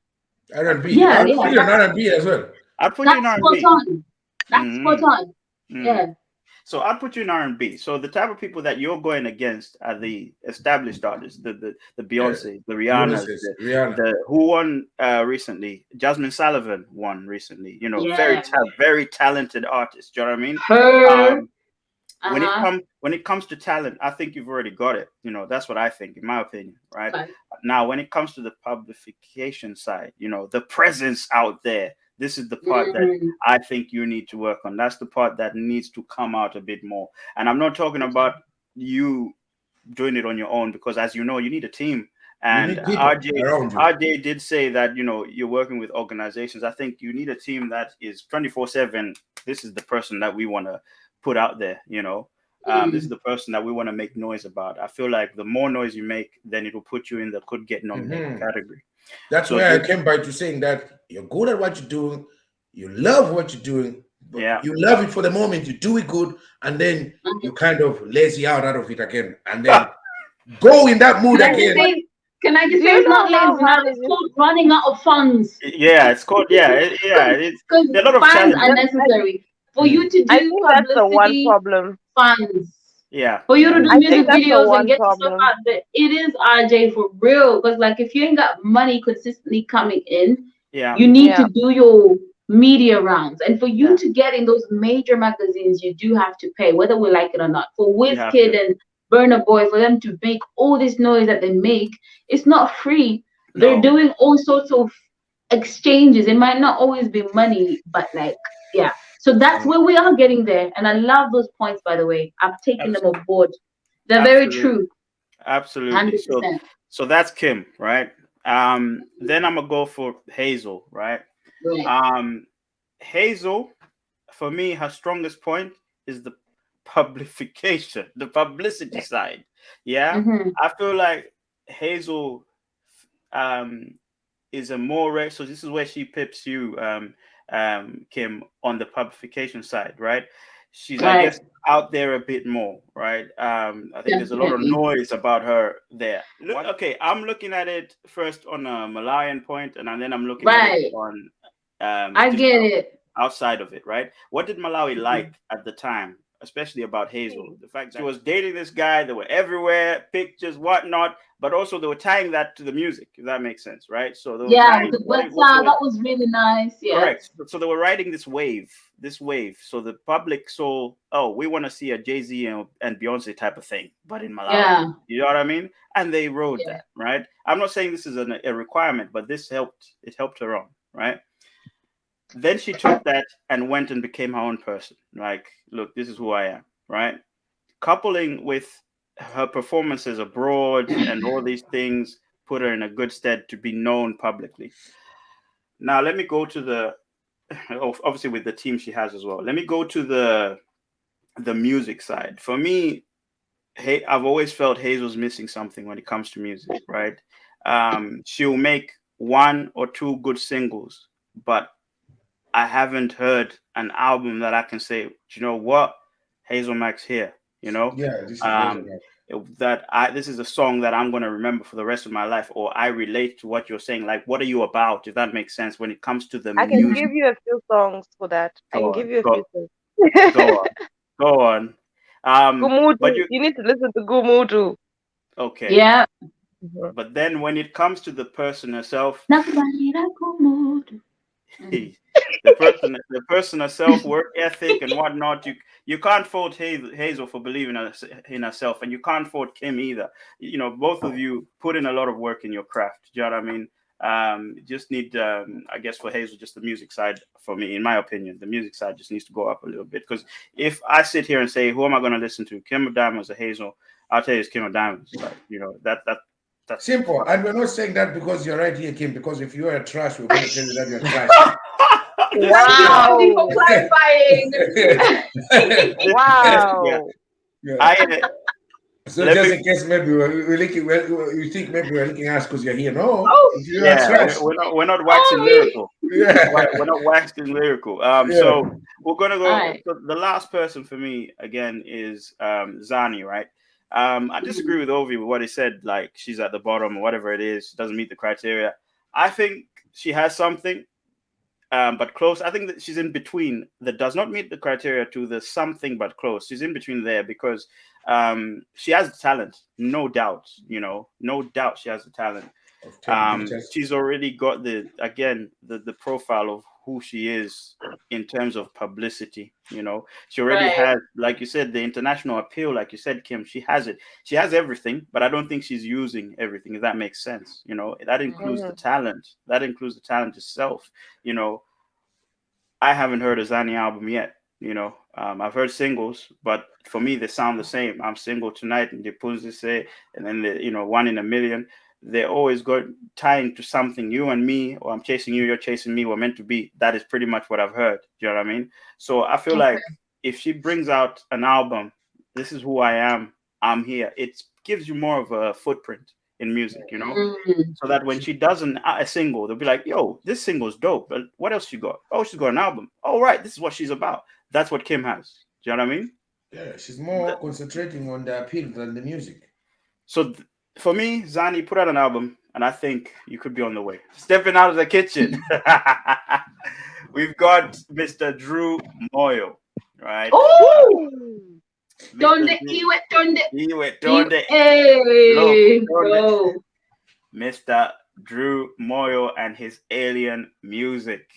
I'd put R&B. you in Yeah, I'll yeah, put R&B. you on R&B as well. I'd put you in that's spot R&B. on. That's spot Mm-hmm. on. Mm. Yeah. So I'd put you in R&B. So the type of people that you're going against are the established artists, the Yes. Beyonce, the Rihannas, Beyonce's, Rihanna. the who won recently. Jasmine Sullivan won recently. Yeah. Very talented artists. Do you know what I mean? Her. Um, Uh-huh. when it comes to talent, I think you've already got it. That's what I think, in my opinion, right? But, Now, when it comes to the publication side, the presence out there, this is the part that mm, I think you need to work on. That's the part that needs to come out a bit more. And I'm not talking about you doing it on your own, because, as you know, you need a team. You And need people around you. RJ did say that you're working with organizations. I think you need a team that is 24/7. This is the person that we want to put out there. This is mm. the person that we want to make noise about. I feel like the more noise you make, then it will put you in the could get nominated Mm-hmm. category. That's So where I this, came by to saying that you're good at what you're doing, you love what you're doing, but yeah, you love it for the moment, you do it good, and then you Mhm. kind of lazy out of it again, and then go in that mood Can I just again. But say? Can I just do say you it's know not how lazy now? hard It's it is? called running out of funds. yeah, it's called it's Because there are a lot of funds are challenges. necessary for you Mm. to I do think that's the one publicity. problem. Funds. Yeah, For you to yeah, do I music think that's the videos and one get yourself problem. out there, it is RJ for real. Because like if you ain't got money consistently coming in, yeah, you need Yeah. to do your media rounds. And for you yeah. to get in those major magazines, you do have to pay, whether we like it or not. For You Wiz have Kid to. and Burna Boy, for them to make all this noise that they make, it's not free. They're No, doing all sorts of exchanges. It might not always be money, but like, yeah. So that's where we are getting there. And I love those points, by the way. I've taken them abs- on board. They're very absolutely, true. absolutely. So 100%. so that's Kim, right? Then I'm gonna go for Hazel, right? Right. Um, Hazel, for me, her strongest point is the publication, the publicity side. Yeah, Mm-hmm. I feel like Hazel um is a more so this is where she pips you, Kim, on the publication side, right? She's, I guess, Right. out there a bit more, right? I think there's a lot of Definitely. noise about her there. Okay, I'm looking at it first on a Malawian point, and then I'm looking at it Right. on I just get it. outside of it, right? What did Malawi Mhm. like at the time, especially about Hazel? The fact that she was dating this guy, they were everywhere, pictures, whatnot, but also they were tying that to the music, if that makes sense, right? So they were Yeah, tying that was really nice. Yes. correct. So they were riding this wave. So the public saw, oh, we want to see a Jay-Z and Beyonce type of thing, but in Malawi. Yeah. You know what I mean? And they rode Yeah. that, right? I'm not saying this is a requirement, but this helped. It helped her on, right? Then she took that and went and became her own person. Like, look, this is who I am, right? Coupling with her performances abroad and all these things put her in a good stead to be known publicly. Now, let me go to the obviously with the team she has as well. Let me go to the music side. For me, hey, I've always felt Hazel's missing something when it comes to music, right? She'll make one or two good singles, but I haven't heard an album that I can say, "Do you know what, Hazel Max here, you know, Yeah, this is um, Hazel. this is a song that I'm gonna remember for the rest of my life, or I relate to what you're saying. Like, what are you about? If that makes sense, when it comes to the I can music, give you a few songs for that. I go can on, give you a few go, songs. go on, go on. But Gumudu. you You need to listen to Gumudu. okay? Yeah. Mhm. But then when it comes to the person herself, Nakubalira kumudu. the person herself, work ethic and whatnot, you can't fault Hazel for believing in herself, and you can't fault Kim either. You know, both of you put in a lot of work in your craft. Do you know what I mean? Just need, I guess, for Hazel, just the music side. For me, in my opinion, the music side just needs to go up a little bit. Because if I sit here and say, who am I going to listen to, Kim or Diamonds or Hazel, I'll tell you it's Kim or Diamonds. Like, you know, that's Simple. And we're not saying that because you're right here, Kim, because if you are a trash, we're going to tell you that you're trash. Thank you, Ozzy, for Wow. clarifying. yeah. Wow. I So let just me in case maybe we're looking, you think maybe we're looking at us because you're here. No, Oh, if you are yeah, trash. we're not waxing sorry. lyrical. Yeah. We're not waxing lyrical. Yeah. So we're gonna All go. right. So the last person for me again is Zani, right? I disagree with Ovi with what he said. Like, she's at the bottom or whatever it is, doesn't meet the criteria. I think she has something, but close. I think that she's in between. That does not meet the criteria to the something but close. She's in between there because she has the talent, no doubt. You know, no doubt she has the talent. Of taking pictures. She's already got the profile of who she is in terms of publicity. You know, she already Right. has, like you said, the international appeal. Like you said, Kim, she has it. She has everything, but I don't think she's using everything. If that makes sense, you know, that includes the Mhm. talent. That includes the talent itself. You know, I haven't heard a Zani album yet. You know, I've heard singles, but for me, they sound the same. I'm single tonight, and they say, and then one in a million. They always go tying to something. You and me, or I'm chasing you, you're chasing me. We're meant to be. That is pretty much what I've heard. Do you know what I mean? So I feel like if she brings out an album, this is who I am. I'm here. It gives you more of a footprint in music. You know, Mm. so that when she does a single, they'll be like, yo, this single's dope. But what else she got? Oh, she's got an album. Oh, right. This is what she's about. That's what Kim has. Do you know what I mean? Yeah, she's more concentrating on the appeal than the music. So for me, Zani, put out an album, and I think you could be on the way. Stepping out of the kitchen. We've got Mr. Drew Moyo, right? Oh, Mr. donde, Drew- donde, Iwe, donde. hey, Look, bro. Mr. Drew Moyo and his alien music.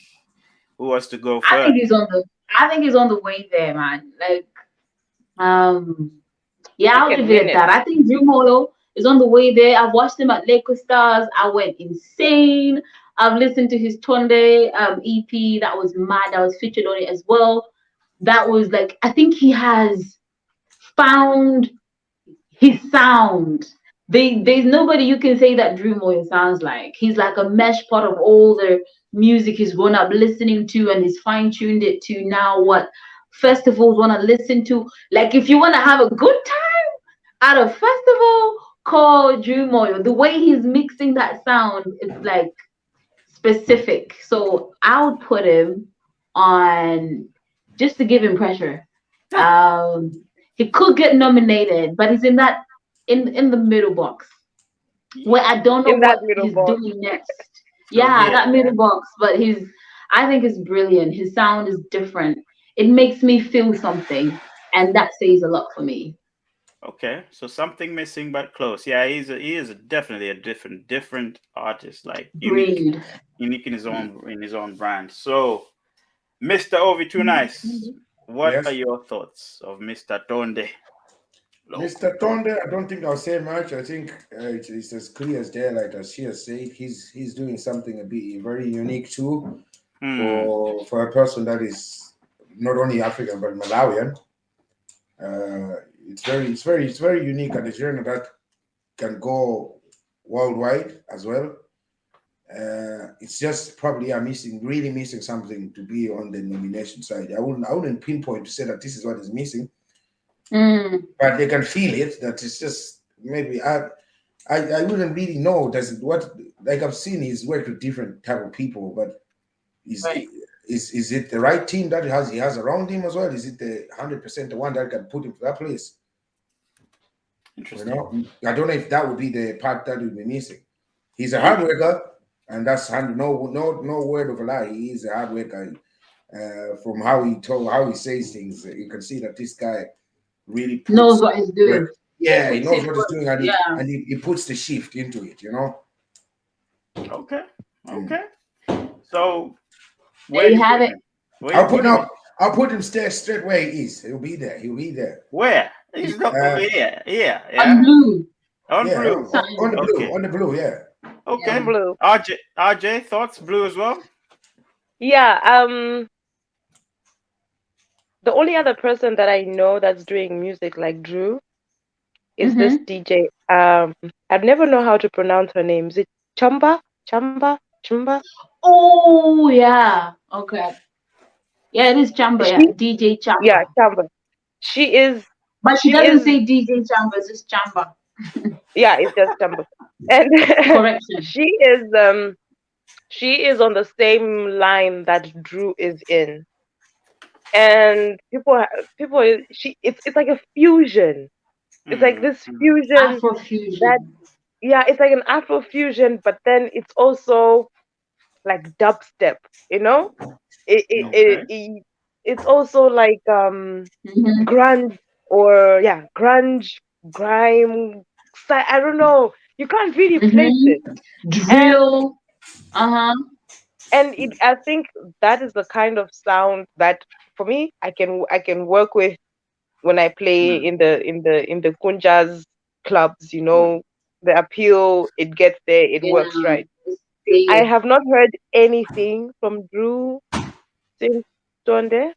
Who wants to go I first? think he's on the way there, man. Like, yeah, I'll Take a leave it at minute. that. I think Drew Molo is on the way there. I've watched him at Lake Stars. I went insane. I've listened to his Tonde EP. That was mad. I was featured on it as well. That was like, I think he has found his sound. There's nobody you can say that Drew Moyo sounds like. He's like a mesh pot of all the music he's grown up listening to, and he's fine-tuned it to now what festivals want to listen to. Like, if you want to have a good time at a festival, call Drew Moyo. The way he's mixing that sound, it's like specific. So I would put him on, just to give him pressure. He could get nominated, but he's in that in the middle box where I don't know what he's doing next. Yeah, that middle box. But I think it's brilliant. His sound is different. It makes me feel something, and that says a lot for me. Okay, so something missing but close. Yeah, he is definitely a different artist, like unique in his own brand. So, Mr. Ovi Too Nice, what are your thoughts of Mr. Tonde? Mr. Tonde, I don't think I'll say much. I think it's as clear as day, like as she has said. He's doing something very unique too, for a person that is not only African but Malawian. It's very unique, and a genre that can go worldwide as well. It's just probably really missing something to be on the nomination side. I wouldn't pinpoint to say that this is what is missing. But they can feel it. That it's just maybe I wouldn't really know. Like I've seen he's worked with different type of people, but is it the right team that he has around him as well? Is it the 100% the one that can put him to that place? Interesting. I don't know if that would be the part that would be missing. He's a hard worker, and that's no word of a lie. He is a hard worker. From how he says things, you can see that this guy really knows what he's doing. Yeah, he knows what he's doing, and he puts the shift into it, Okay. So there you have it. I'll put him straight where he is. He'll be there. Where? He's not yeah. On blue. On blue. On the blue, yeah. Okay. On blue. RJ, thoughts? Blue as well? Yeah. The only other person that I know that's doing music like Drew is this DJ. I'd never know how to pronounce her name. Is it Chumba? Oh yeah. Okay. Yeah, it is Chamba. Yeah, DJ Chamba. Yeah, Chamba. She is. But she doesn't say DJ Chamba. It's just Chamba. Yeah, it's just Chamba. And correction. She is on the same line that Drew is in. And it's like a fusion. It's like this fusion. Afrofusion. It's like an Afrofusion, but then it's also like dubstep, it's also like grunge grime. I don't know. You can't really place it. Drill. And I think that is the kind of sound that for me I can work with when I play in the kunjas clubs. The appeal, it gets there, it works right. I have not heard anything from Drew since Tonde.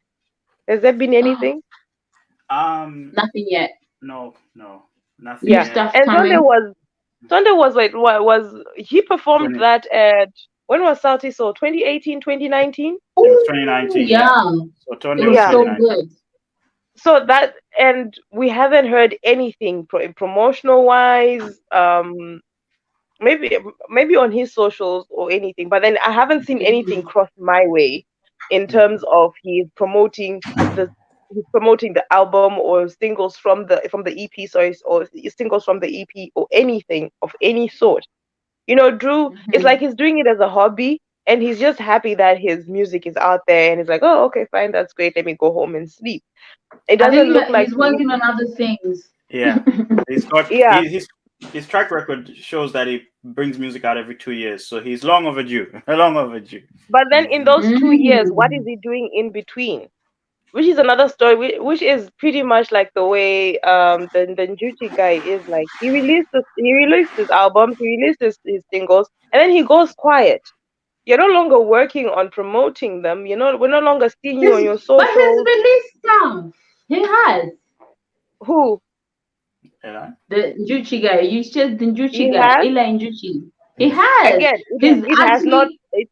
Has there been anything? Nothing yet. No, nothing. Yeah, yet. And Tonde was like, he performed that at, when was Salty Soul? 2018, 2019? It was 2019. Yeah. So Tonde was so good. So that, and we haven't heard anything promotional wise. Maybe on his socials or anything, but then I haven't seen anything cross my way in terms of he's promoting the album or singles from the EP, or singles from the EP or anything of any sort. Drew, it's like he's doing it as a hobby, and he's just happy that his music is out there, and he's like, oh, okay, fine, that's great. Let me go home and sleep. It doesn't look like he's working on other things. Yeah, his track record shows that he brings music out every 2 years, so he's long overdue. But then in those 2 years, what is he doing in between? which is another story, which is pretty much like the way the Njuchi guy is. Like he released his albums, he released his singles, and then he goes quiet. You're no longer working on promoting them. We're no longer seeing you on your But his socials. release stuff, he has. Who? Yeah. The Njuchi guy. You said the Njuchi He guy, has. Eli Njuchi. He has. Again, He's it has not. actually.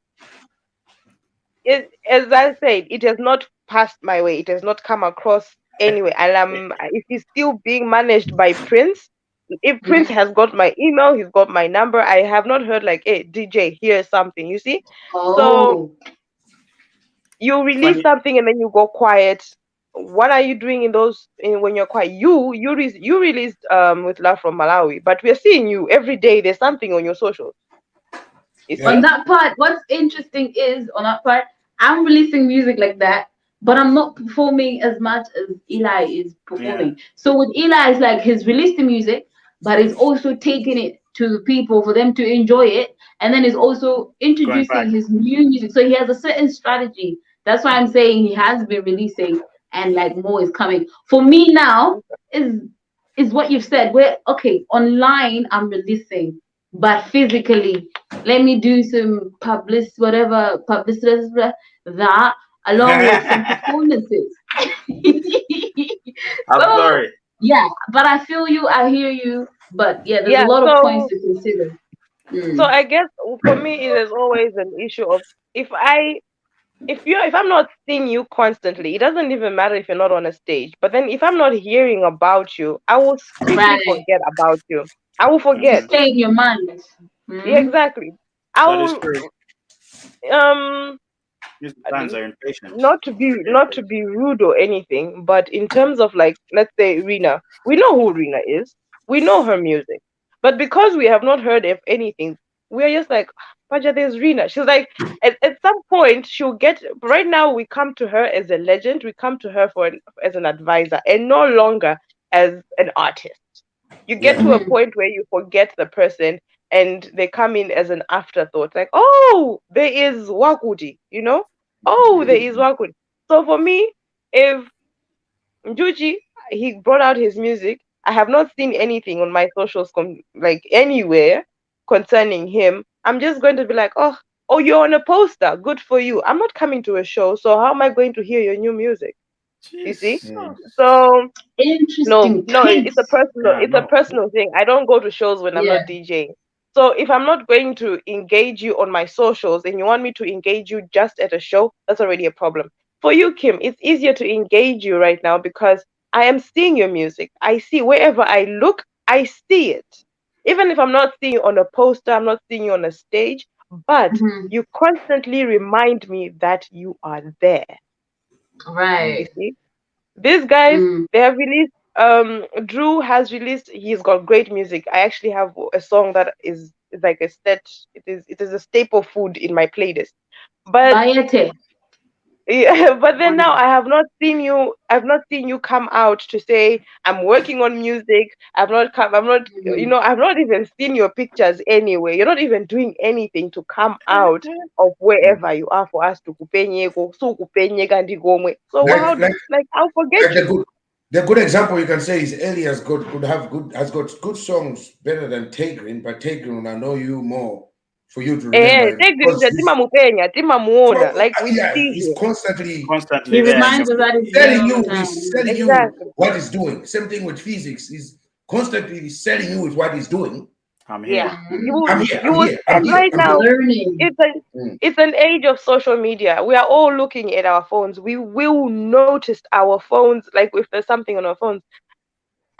As I said, it has not passed my way. It has not come across anyway. And if he's still being managed by Prince, if Prince has got my email, he's got my number. I have not heard like, hey, DJ, here's something. You see? So Oh. you release something and then you go quiet. What are you doing when you're quiet? You released with Love from Malawi, but we're seeing you every day. There's something on your socials. On that part, what's interesting is on that part, I'm releasing music like that, but I'm not performing as much as Eli is performing. Yeah. So with Eli, it's like he's released the music, but he's also taking it to the people for them to enjoy it, and then he's also introducing his new music. So he has a certain strategy. That's why I'm saying he has been releasing, and like more is coming. For me now is what you've said. Where okay, online I'm releasing, but physically, let me do some publicity that along with some performances. I'm sorry. Yeah, but I feel you, I hear you, but yeah, there's a lot of points to consider. So I guess for me it is always an issue of if I'm not seeing you constantly, it doesn't even matter if you're not on a stage. But then if I'm not hearing about you, I will quickly forget about you. I will forget. Stay in your mind. Yeah, exactly. That is true. Fans are impatient. Not to be rude or anything, but in terms of like, let's say Rina, we know who Rina is. We know her music. But because we have not heard of anything, we're just like, Paja, there's Rina. She's like, at some point, she'll get. Right now, we come to her as a legend. We come to her as an advisor, and no longer as an artist. You get to a point where you forget the person, and they come in as an afterthought. Like, oh, there is Wakudi, Oh, there is Wakudi. So for me, if Njuchi, he brought out his music, I have not seen anything on my socials, like anywhere concerning him. I'm just going to be like, oh, you're on a poster. Good for you. I'm not coming to a show, so how am I going to hear your new music? You see? So interesting. No, it's a personal thing. I don't go to shows when I'm not DJing. So if I'm not going to engage you on my socials and you want me to engage you just at a show, that's already a problem. For you, Kim, it's easier to engage you right now because I am seeing your music. I see wherever I look, I see it. Even if I'm not seeing you on a poster, I'm not seeing you on a stage, but you constantly remind me that you are there. Right. You see? These guys, they have released, Drew has released, he's got great music. I actually have a song that is like a set, it is a staple food in my playlist. But yeah, but then now I've not seen you come out to say I'm working on music. I've not even seen your pictures anywhere. You're not even doing anything to come out of wherever you are for us to kupenye. So I'll forget you. The good example you can say is Eli has got good songs better than Tay Grin, but Tay Grin will know you more for you to remember. Like we see he's constantly he reminds us that he's telling you what he's doing. Same thing with physics. He's constantly selling you with what he's doing. I'm here. I'm here. Right now, it's an age of social media. We are all looking at our phones. We will notice our phones, like if there's something on our phones.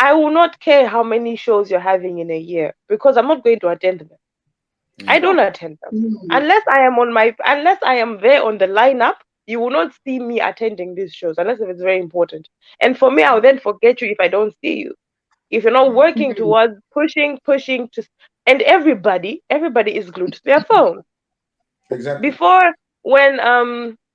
I will not care how many shows you're having in a year because I'm not going to attend them. I don't attend them unless I am there on the lineup. You will not see me attending these shows unless if it's very important. And for me, I'll then forget you if I don't see you. If you're not working towards pushing to, and everybody is glued to their phone. Exactly. Before, when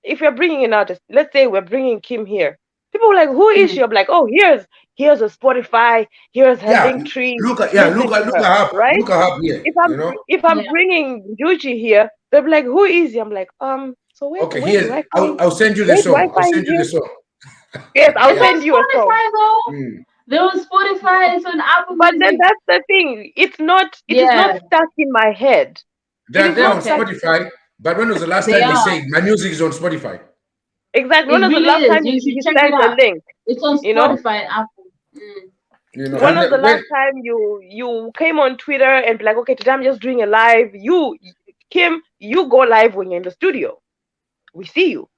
if you're bringing an artist, let's say we're bringing Kim here, people are like, who is she? I'm like, oh, here's a Spotify, here's her link tree. Look her up, right? Look her up here. If I'm bringing Juji here, they'll be like, who is he? I'm like, so wait. Okay, here I'll send you the song. I'll send you the song. Yes, I'll It's on send you a song. Spotify though. Mm. They're on Spotify. It's on Apple But then Music. that's the thing. It is not Yeah. stuck in my head. It is They're not on stuck. Okay. Spotify, but when was the last They time he are. said my music is on Spotify? Exactly. When It was the really last is. time You should he check it sent a out. link? It's on You know? Spotify and Apple. Mm. You know, When was the when last time you came on Twitter and be like, okay, today I'm just doing a live. You, Kim, you go live when you're in the studio. We see you.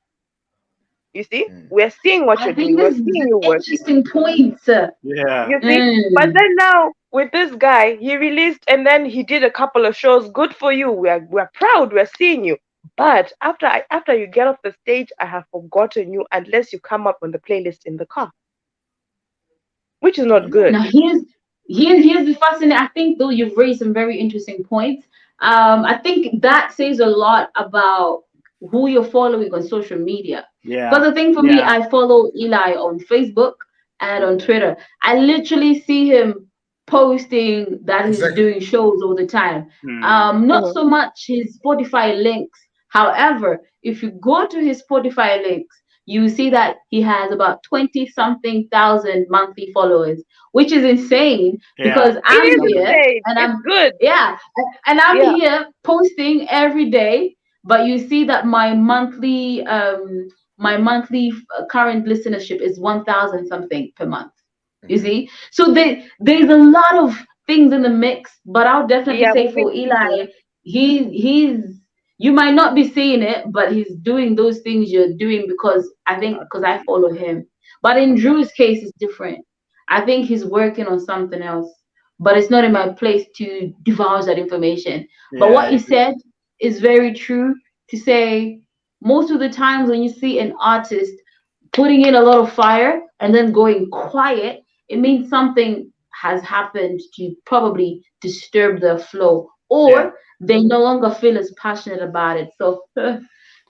You see? We're seeing what I you're think doing. We're this is seeing an you working. interesting point. Yeah. You see? But Mm. then now with this guy, he released and then he did a couple of shows. Good for you. We're proud. We're seeing you. But after you get off the stage, I have forgotten you unless you come up on the playlist in the car, which is not good. Now here's the fascinating. I think though you've raised some very interesting points. I think that says a lot about who you're following on social media. Yeah. Because the thing for me, I follow Eli on Facebook and on Twitter. I literally see him posting that he's exactly. doing shows all the time. Mm. Not so much his Spotify links. However, if you go to his Spotify links, you see that he has about 20 something thousand monthly followers, which is insane because Yeah. It I'm is here insane. and It's good. and I'm Yeah. here posting every day, but you see that my monthly current listenership is 1,000 something per month. You see? So there's a lot of things in the mix, but I'll definitely Yeah, say moving for pieces. Eli, he's you might not be seeing it, but he's doing those things you're doing because I follow him. But in Drew's case, it's different. I think he's working on something else, but it's not in my place to divulge that information. But Yeah. what you said is very true to say most of the times when you see an artist putting in a lot of fire and then going quiet, it means something has happened to probably disturb the flow, Yeah. or they no longer feel as passionate about it. So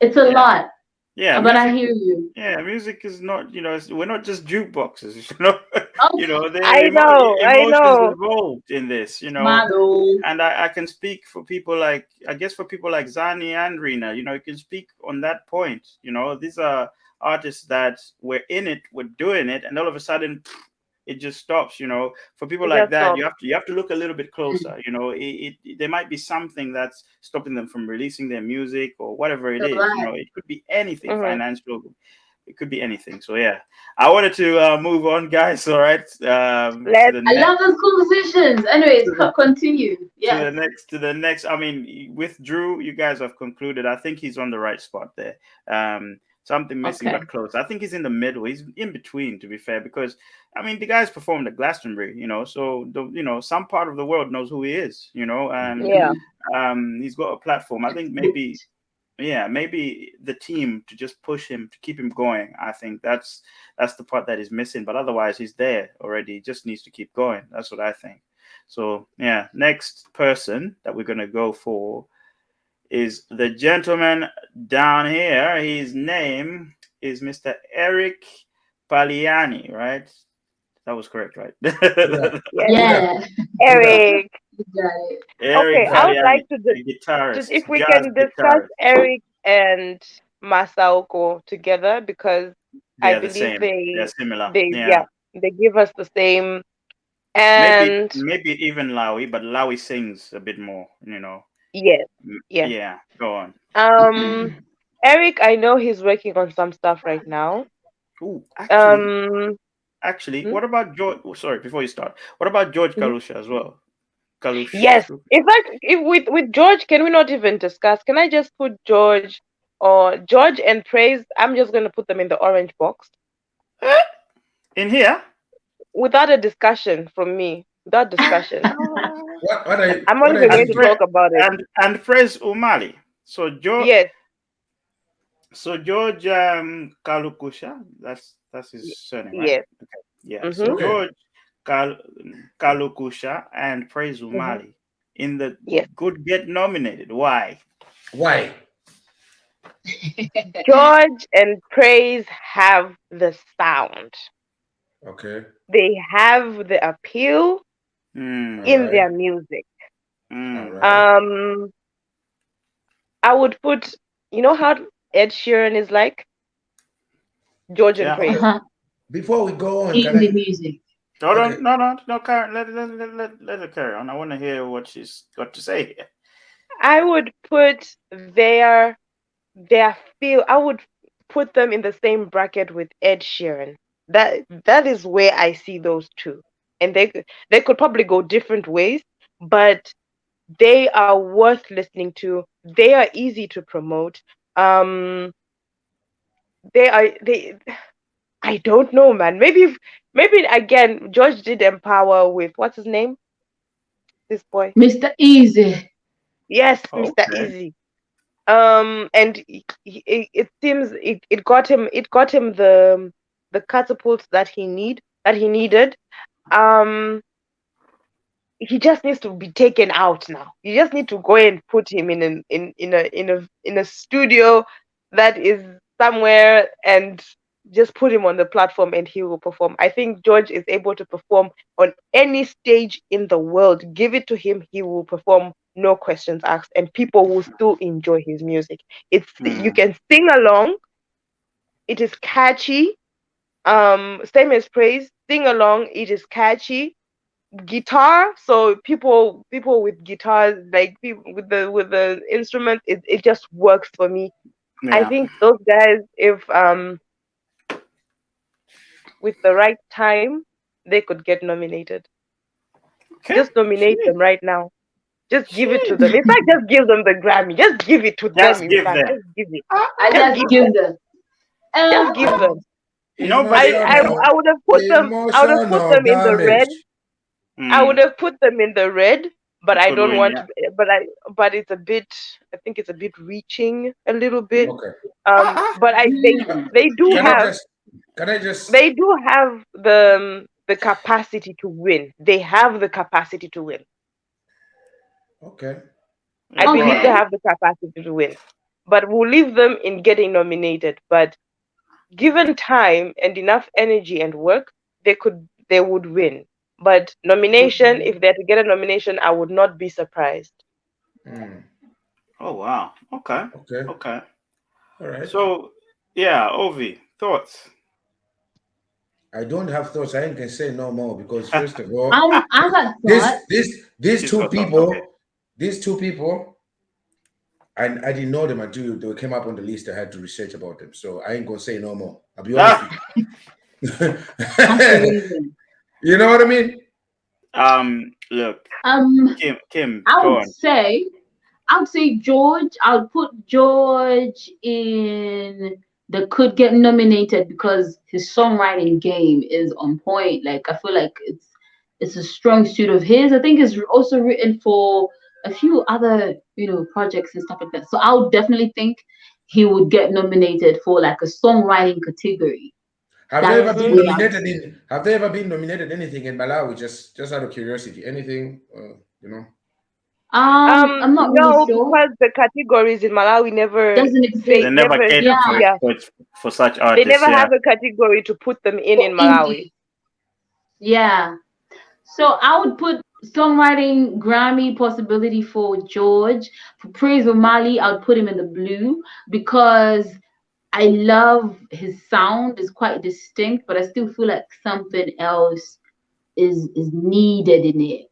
it's a Yeah. lot, Yeah. but I Music. hear you. Yeah. Music is not. We're not just jukeboxes. You know. Oh, There I are know, I emotions know. involved in this. Mado. And I can speak for people like, I guess, for people like Zani and Rina. You can speak on that point. These are artists that we're in it, we're doing it, and all of a sudden it just stops. For people It like just that, stopped. you have to look a little bit closer. There might be something that's stopping them from releasing their music or whatever it is. Right. It could be anything, Hmm. financial. It could be anything. So yeah, I wanted to move on, guys. All right, to Let's the I next. love those conversations. Anyways, To the, continue. to Yes. the next. To the next. I mean, with Drew, you guys have concluded. I think he's on the right spot there. Something missing Okay. but close. I think he's in the middle. He's in between, to be fair, because I mean the guy's performed at Glastonbury. So some part of the world knows who he is. And yeah. he's got a platform. I think maybe. Yeah, maybe the team to just push him to keep him going. I think that's the part that is missing. But otherwise, he's there already. He just needs to keep going. That's what I think. So yeah, next person that we're gonna go for is the gentleman down here. His name is Mr. Eric Paliani, right? That was correct, right? Yeah. Yes. Yeah. Eric. You got it. Eric Okay, I would Paliani, like to the just guitarist, if we jazz can discuss guitarist. Eric and Masaoko together because I They're the believe same. They're similar. they Yeah. they give us the same Maybe and maybe even Lawi, but Lawi sings a bit more. yes, yes. Yeah, go on. Um Eric, I know he's working on some stuff right now. Ooh, Um actually, hmm? what about George? Oh, sorry, before you start, what about George Mhm. Kalusha as well? Kalush. Yes. In fact, if with George, can we not even discuss? Can I just put George or George and Praise? I'm just gonna put them in the orange box In here? without a discussion from me. Without discussion. I'm not what are even you going to thinking? talk about it. And Praise Umali. So Yes. George Kalukusha, that's his surname, right? Yes. Okay. Yeah. So Mm-hmm. Okay. George Kalukusha and Praise Mm-hmm. Umali in the Yes. could get nominated. Why? Why? George and Praise have the sound. Okay. They have the appeal All in right. their music. All Mm. right. I would put, you know how Ed Sheeran is like? George and Yeah. Praise. Uh-huh. Before we go on, in the music. Hold Okay. on, no, Karen, let her carry on. I want to hear what she's got to say here. I would put their feel. I would put them in the same bracket with Ed Sheeran. That is where I see those two, and they could probably go different ways, but they are worth listening to. They are easy to promote. They I don't know, man. Maybe again, George did Empower with what's his name? This boy. Mr. Easy. Yes, Mr. Okay. Easy. And it seems it got him the catapult that he needed. He just needs to be taken out now. You just need to go and put him in a studio that is somewhere and just put him on the platform and he will perform. I think George is able to perform on any stage in the world. Give it to him, he will perform, no questions asked, and people will still enjoy his music. You can sing along. It is catchy. Same as Praise. Sing along. It is catchy. Guitar, so people with guitars, like people with the instrument, it just works for me. Yeah. I think those guys, if with the right time, they could get nominated. Okay. Just nominate them right now. Just give it to them. In fact, just give them the Grammy. Just give it to Just them. give them. Just give it. I just give them. Just give them. Nobody. I would have put them. I would have put them in the red. I would have put them in the red, but I don't want to. But it's a bit. I think it's a bit reaching a little bit. Okay. But they do have. Can I just? They do have the capacity to win. They have the capacity to win. Okay. I believe they have the capacity to win, but we'll leave them in getting nominated. But given time and enough energy and work, they would win. But nomination, if they're to get a nomination, I would not be surprised. Oh wow. Okay. All right. So yeah, Ovi, thoughts? I don't have thoughts. I can say no more because first of all, I got these two people, I didn't know them until they came up on the list. I had to research about them, so I ain't gonna say no more. I'll be honest with you. You know what I mean? Look. Kim. I would say George. I'll put George in the could get nominated because his songwriting game is on point. Like I feel like it's a strong suit of his. I think he's also written for a few other projects and stuff like that. So I would definitely think he would get nominated for like a songwriting category. Have they ever been nominated Have they ever been nominated anything in Malawi? Just out of curiosity, anything? I'm not really sure. Because the categories in Malawi never doesn't exist. They never cater for such artists. They never have a category to put them in Malawi. Yeah. So I would put songwriting Grammy possibility for George. For Praise of Mali, I would put him in the blue because I love his sound. It's quite distinct, but I still feel like something else is needed in it.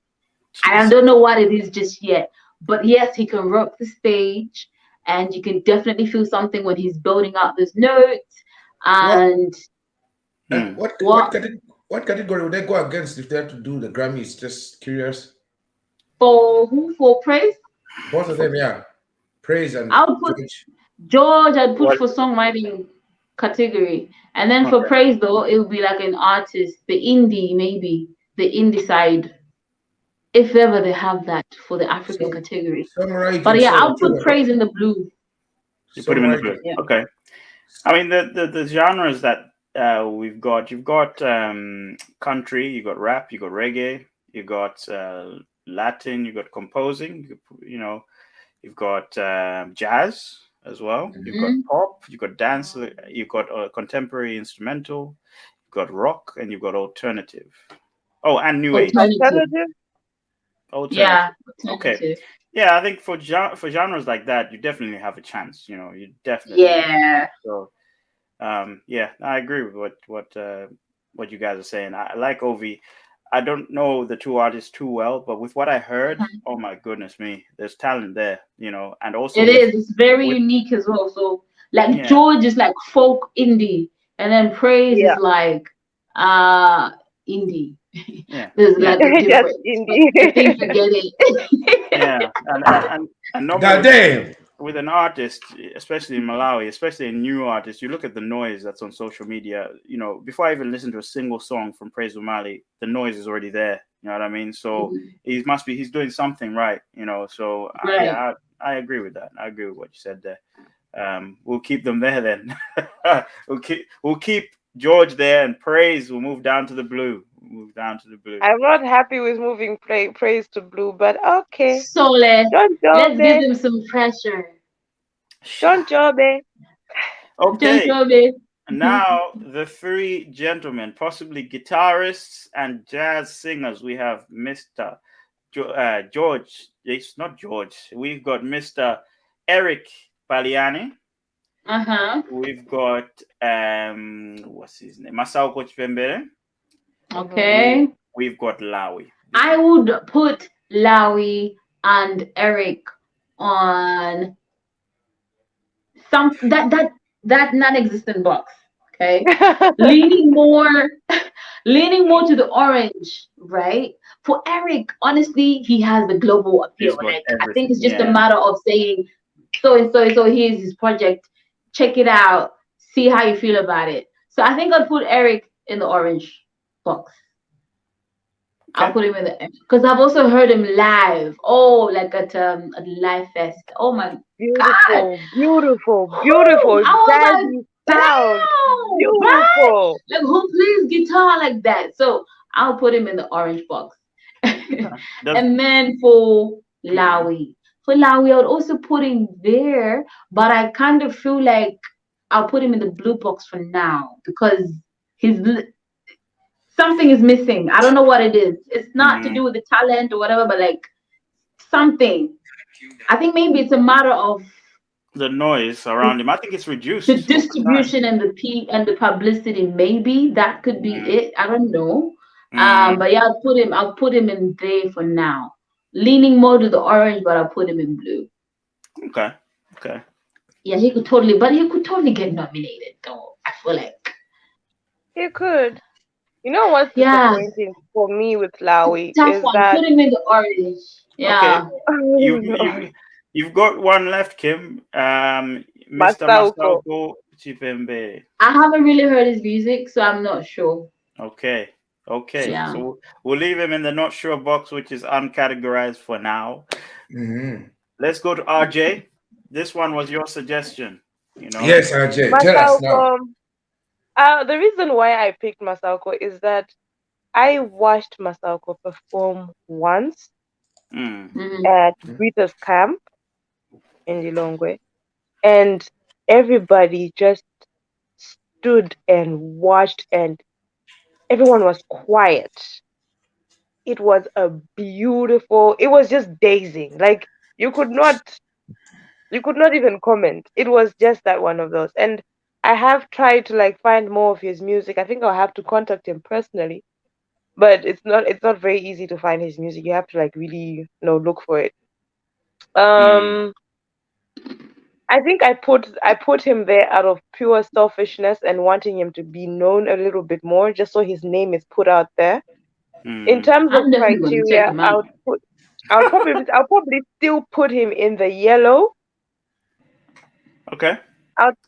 I don't know what it is just yet. But yes, he can rock the stage, and you can definitely feel something when he's building up those notes. And what category would they go against if they have to do the Grammys? Just curious. For who? For Praise? Both of them, yeah. Praise and I would put George. I'd put for songwriting category, and then for Praise though, it would be like an artist, the indie side, if ever they have that for the African category. But yeah, I'll put Praise in the blue. You put him in the blue. Yeah. Okay. I mean the genres that you've got country, you got rap, you got reggae, you got Latin, you got composing, you've got jazz as well, you've got pop, you've got dance, you've got contemporary instrumental, you've got rock, and you've got alternative. Oh, and new age. Alternative. Yeah. Okay. Yeah, I think for genres like that, you definitely have a chance. You definitely. Yeah. So, Yeah, I agree with what you guys are saying. I like Ovi. I don't know the two artists too well, but with what I heard, oh my goodness me, there's talent there, and also It with is. It's very with unique as well. So like yeah, George is like folk indie, and then Praise Yeah. is like uh indie. yeah, There's yeah, like a Just difference. But indie. I think you get it. yeah, and normally God damn. with an artist, especially in Malawi, especially a new artist, you look at the noise that's on social media. Before I even listen to a single song from Praise Umali, the noise is already there. You know what I mean? So he's doing something right. So Right. yeah, I agree with that. I agree with what you said there. We'll keep them there then. we'll keep George there, and Praise will move down to the blue. Move down to the blue. I'm not happy with moving praise to blue, but okay. So Don't let's give Jobe. them some pressure. Don't Jobe. Don't Okay. show me. Now, the three gentlemen, possibly guitarists and jazz singers. We have Mr. George. It's not George. We've got Mr. Eric Baliani. We've got what's his name? Masao Kochpembere. Okay. We've got Lawi. I would put Lawi and Eric on some that non-existent box. Okay. leaning more leaning more to the orange, right? For Eric, honestly, he has the global appeal. He's got Like I think everything. it's just a Yeah. matter of saying so and so and so here's his project. Check it out. See how you feel about it. So I think I'd put Eric in the orange box. I'll Okay. put him in the because I've also heard him live. Oh, like at Live Fest. Oh my god. Beautiful, beautiful, Whew, beautiful I was like, jazzy sound. damn, right? Beautiful. Like who plays guitar like that? So I'll put him in the orange box. Does And then for Lawi, I would also put him there, but I kind of feel like I'll put him in the blue box for now because his something is missing. I don't know what it is. It's not to do with the talent or whatever, but like something. I think maybe it's a matter of the noise around him? I think it's the reduced over time. distribution and the publicity. Maybe that could be it. I don't know. Mm, But yeah, I'll put him in there for now. Leaning more to the orange, but I'll put him in blue. okay. Okay. Yeah, but he could totally get nominated though. I feel like. You could. You know what's Yeah, disappointing for me with Lawi tough is one. that Put him in the orange. Okay. Yeah. You oh, you you've got one left, Kim. Mr. Masauko. Masauko Chipembe. I haven't really heard his music, so I'm not sure. Okay. Okay. Yeah. So we'll leave him in the not sure box, which is uncategorized for now. Let's go to RJ. This one was your suggestion. Yes, RJ. Tell us now. Masauko. The reason why I picked Masauko is that I watched Masauko perform once at Rita's camp in Lilongwe, and everybody just stood and watched, and everyone was quiet. It was it was just dazing. Like you could not even comment. It was just that one of those. And I have tried to like find more of his music. I think I'll have to contact him personally, but it's not very easy to find his music. You have to like really look for it. I think I put him there out of pure selfishness and wanting him to be known a little bit more, just so his name is put out there. In terms of I'm definitely gonna check criteria, him out. I'll probably still put him in the yellow. Okay.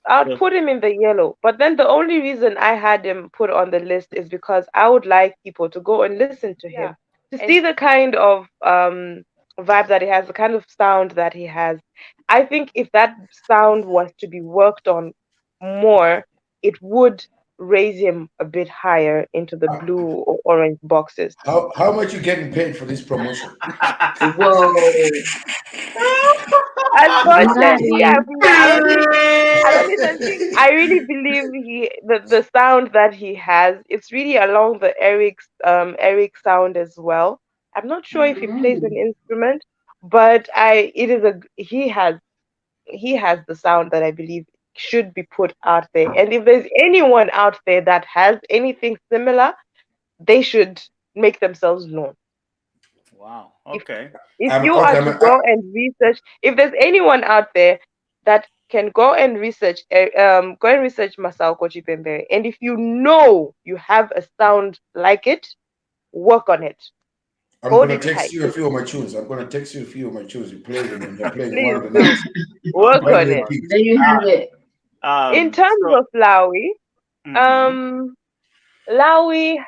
I'll put him in the yellow. But then the only reason I had him put on the list is because I would like people to go and listen to him, to see the kind of vibe that he has, the kind of sound that he has. I think if that sound was to be worked on more, it would raise him a bit higher into the blue or orange boxes. How much you getting paid for this promotion? Whoa. Unfortunately, Nice. I don't even think I really believe the sound that he has. It's really along the Eric sound as well. I'm not sure if he plays an instrument, but he has the sound that I believe should be put out there. And if there's anyone out there that has anything similar, they should make themselves known. Wow. Okay. If you are to go and research, if there's anyone out there that can go and research Masao Chipembere, and if you know you have a sound like it, work on it. I'm gonna text you a few of my tunes. I'm gonna text you a few of my tunes. You play them when you're playing one of the nights. Work on it. There you have it. In terms of Malawi, Malawi,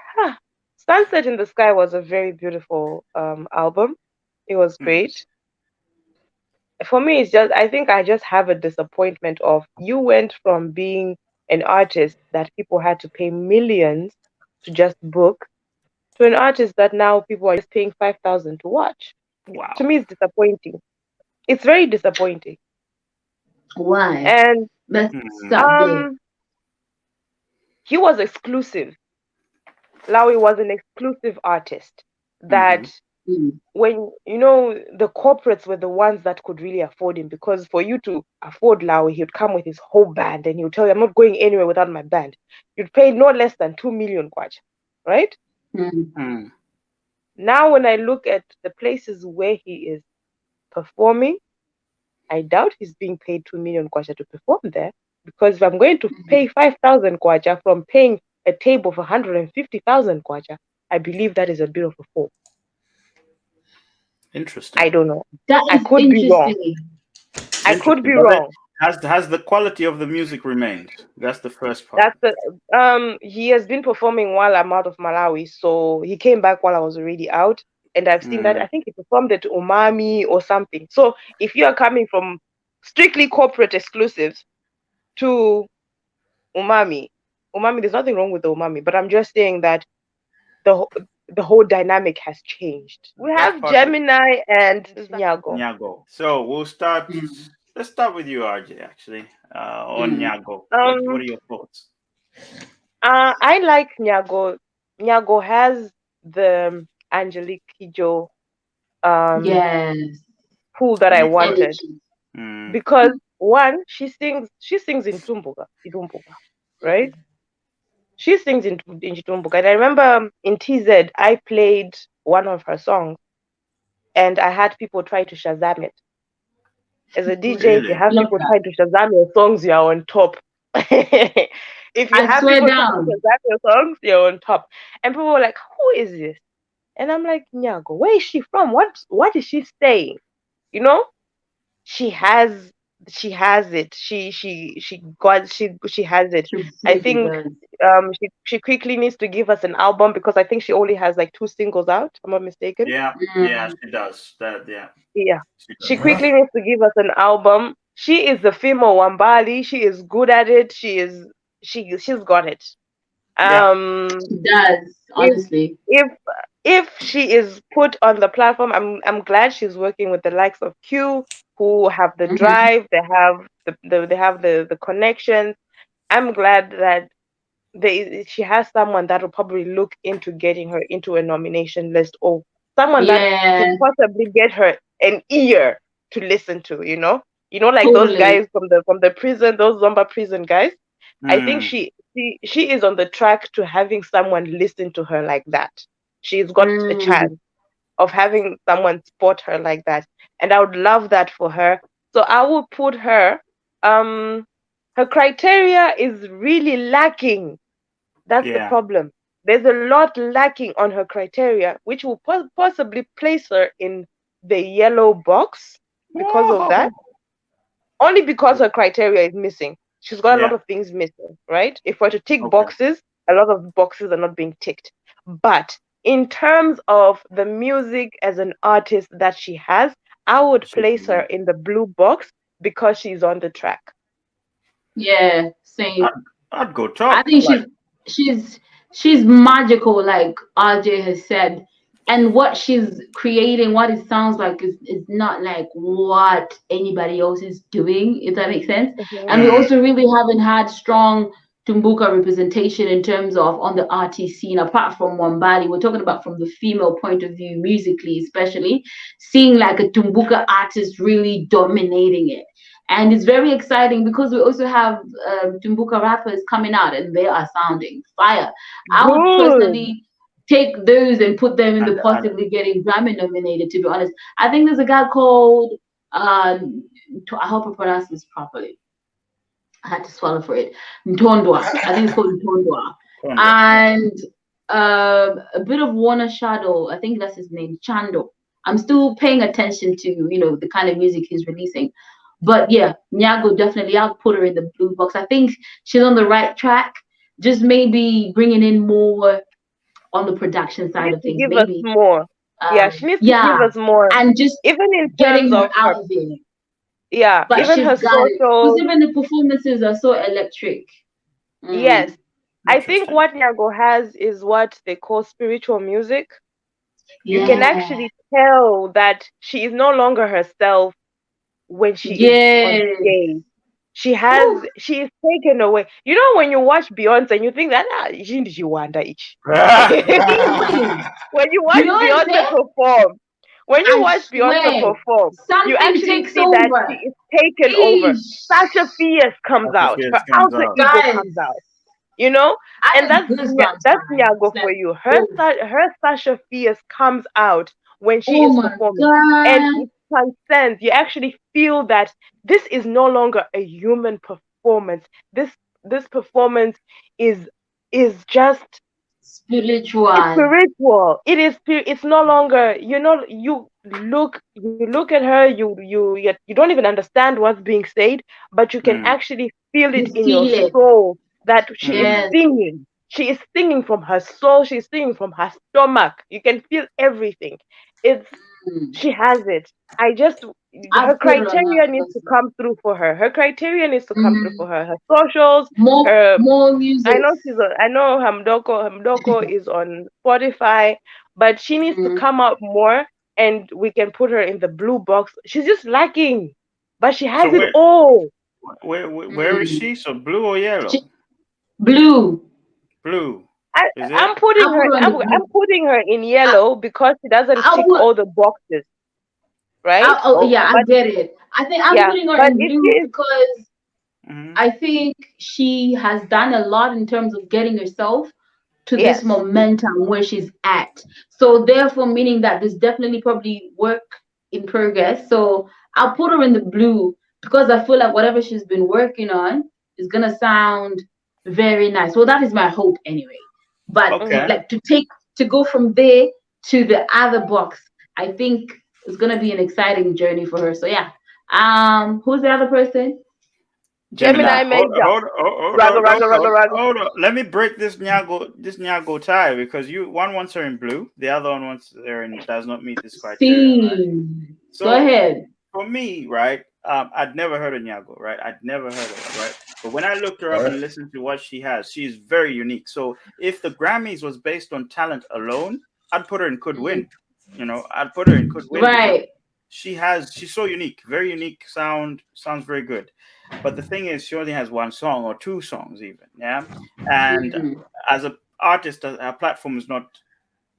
Sunset in the Sky was a very beautiful album. It was great. For me, it's just, I think I just have a disappointment of, you went from being an artist that people had to pay millions to just book to an artist that now people are just paying 5,000 to watch. Wow. To me, it's disappointing. It's very disappointing. Why? And let's start there. He was exclusive. Malawi was an exclusive artist that when, you know, the corporates were the ones that could really afford him, because for you to afford Malawi, he would come with his whole band and he would tell you, I'm not going anywhere without my band. You'd pay no less than 2 million kwacha, right? Now, when I look at the places where he is performing, I doubt he's being paid 2 million kwacha to perform there, because if I'm going to pay 5,000 kwacha from paying a table for 150,000 kwacha, I believe that is a bit of a fall. Interesting. I don't know. I could be wrong. I could be wrong. Has the quality of the music remained? That's the first part. That's the he has been performing while I'm out of Malawi, so he came back while I was already out, and I've seen that. I think he performed at Umami or something. So if you are coming from strictly corporate exclusives to Umami, there's nothing wrong with the Umami, but I'm just saying that the whole dynamic has changed. We have Gemini and Nyago. So we'll start. Let's start with you, RJ. Actually, on Nyago. What are your thoughts? I like Nyago. Nyago has the Anjelique Kidjo pool that I wanted, because one, she sings in Tumbuka, right? She sings in Tumbuka. And I remember in TZ, I played one of her songs, and I had people try to Shazam it. As a DJ, if you have people try to Shazam your songs, you're on top. If you have people try to Shazam your songs, you're on top. And people were like, who is this? And I'm like, Nyago, where is she from? What is she saying? You know? She has it. She has it. I think she quickly needs to give us an album, because I think she only has like 2 singles out, if I'm not mistaken. Yeah, she does. She quickly needs to give us an album. She is the female Wambali. She is good at it. She's got it. She does, honestly. If she is put on the platform, I'm glad she's working with the likes of Q, who have the drive, they have the connections. I'm glad that she has someone that will probably look into getting her into a nomination list, or someone that could possibly get her an ear to listen to, like those guys from the prison, those Zomba prison guys. I think she is on the track to having someone listen to her like that. She's got a chance of having someone spot her like that, and I would love that for her. So I will put her. Her criteria is really lacking. That's the problem. There's a lot lacking on her criteria, which will possibly place her in the yellow box because of that. Only because her criteria is missing. She's got a lot of things missing, right? If we're to tick boxes, a lot of boxes are not being ticked. But in terms of the music as an artist that she has, I would place her in the blue box because she's on the track. Yeah, same. I'd go top. I think she's magical, like RJ has said. And what she's creating, what it sounds like is not like what anybody else is doing, if that makes sense. And we also really haven't had strong Tumbuka representation in terms of on the artist scene, apart from Wambali. We're talking about from the female point of view, musically especially, seeing like a Tumbuka artist really dominating it. And it's very exciting because we also have Tumbuka rappers coming out and they are sounding fire. I would personally take those and put them in the possibly getting Grammy nominated, to be honest. I think there's a guy called, I hope I pronounce this properly. I had to swallow for it. Ntondwa. I think it's called Ntondwa. And a bit of Warner Shadow. I think that's his name, Chando. I'm still paying attention to, the kind of music he's releasing. But yeah, Nyago, definitely, I'll put her in the blue box. I think she's on the right track. Just maybe bringing in more on the production side of things. Maybe more. She needs to give us more. And just even in getting terms her of out of there. Yeah, but even her social. Because even the performances are so electric. Yes, I think what Nyago has is what they call spiritual music. Yeah. You can actually tell that she is no longer herself when she is on stage. She is taken away. You know, when you watch Beyonce and you think that she wonder each. When you watch Beyonce perform. When you watch Beyonce perform, you actually see that she is taken over. Sasha Fierce comes out. Her alter ego comes out. You know? And that's Nyago for you. Her Sasha Fierce comes out when she is performing. And it transcends. You actually feel that this is no longer a human performance. This performance is just spiritual. It's spiritual. It is. It's no longer. You look at her. You don't even understand what's being said, but you can actually feel it in your soul that she is singing. She is singing from her soul. She's singing from her stomach. You can feel everything. She has it. Her criteria needs to come through for her. Her criteria needs to come through for her. Her socials, more music. I know Hamdoko is on Spotify, but she needs to come out more, and we can put her in the blue box. She's just lacking, but she has it all. Where is she? So blue or yellow? Blue. I'm putting her in yellow because she doesn't tick all the boxes. Right? I get it. I think I'm putting her in blue because I think she has done a lot in terms of getting herself to this momentum where she's at. So therefore, meaning that there's definitely probably work in progress. So I'll put her in the blue because I feel like whatever she's been working on is gonna sound very nice. Well, that is my hope anyway. But like to go from there to the other box, I think it's gonna be an exciting journey for her. So yeah. Who's the other person? Gemini Major. Hold on. Let me break this Nyago tie because one wants her in blue, the other one wants her in does not meet this criteria. Right? So, go ahead. For me, right? I'd never heard of Nyago, right? I'd never heard of her, right? But when I looked her up and listened to what she has, she's very unique. So if the Grammys was based on talent alone, I'd put her in could win. I'd put her in could win. Right. She's so unique, very unique sounds very good. But the thing is, she only has one song or two songs even, And as an artist, her platform is not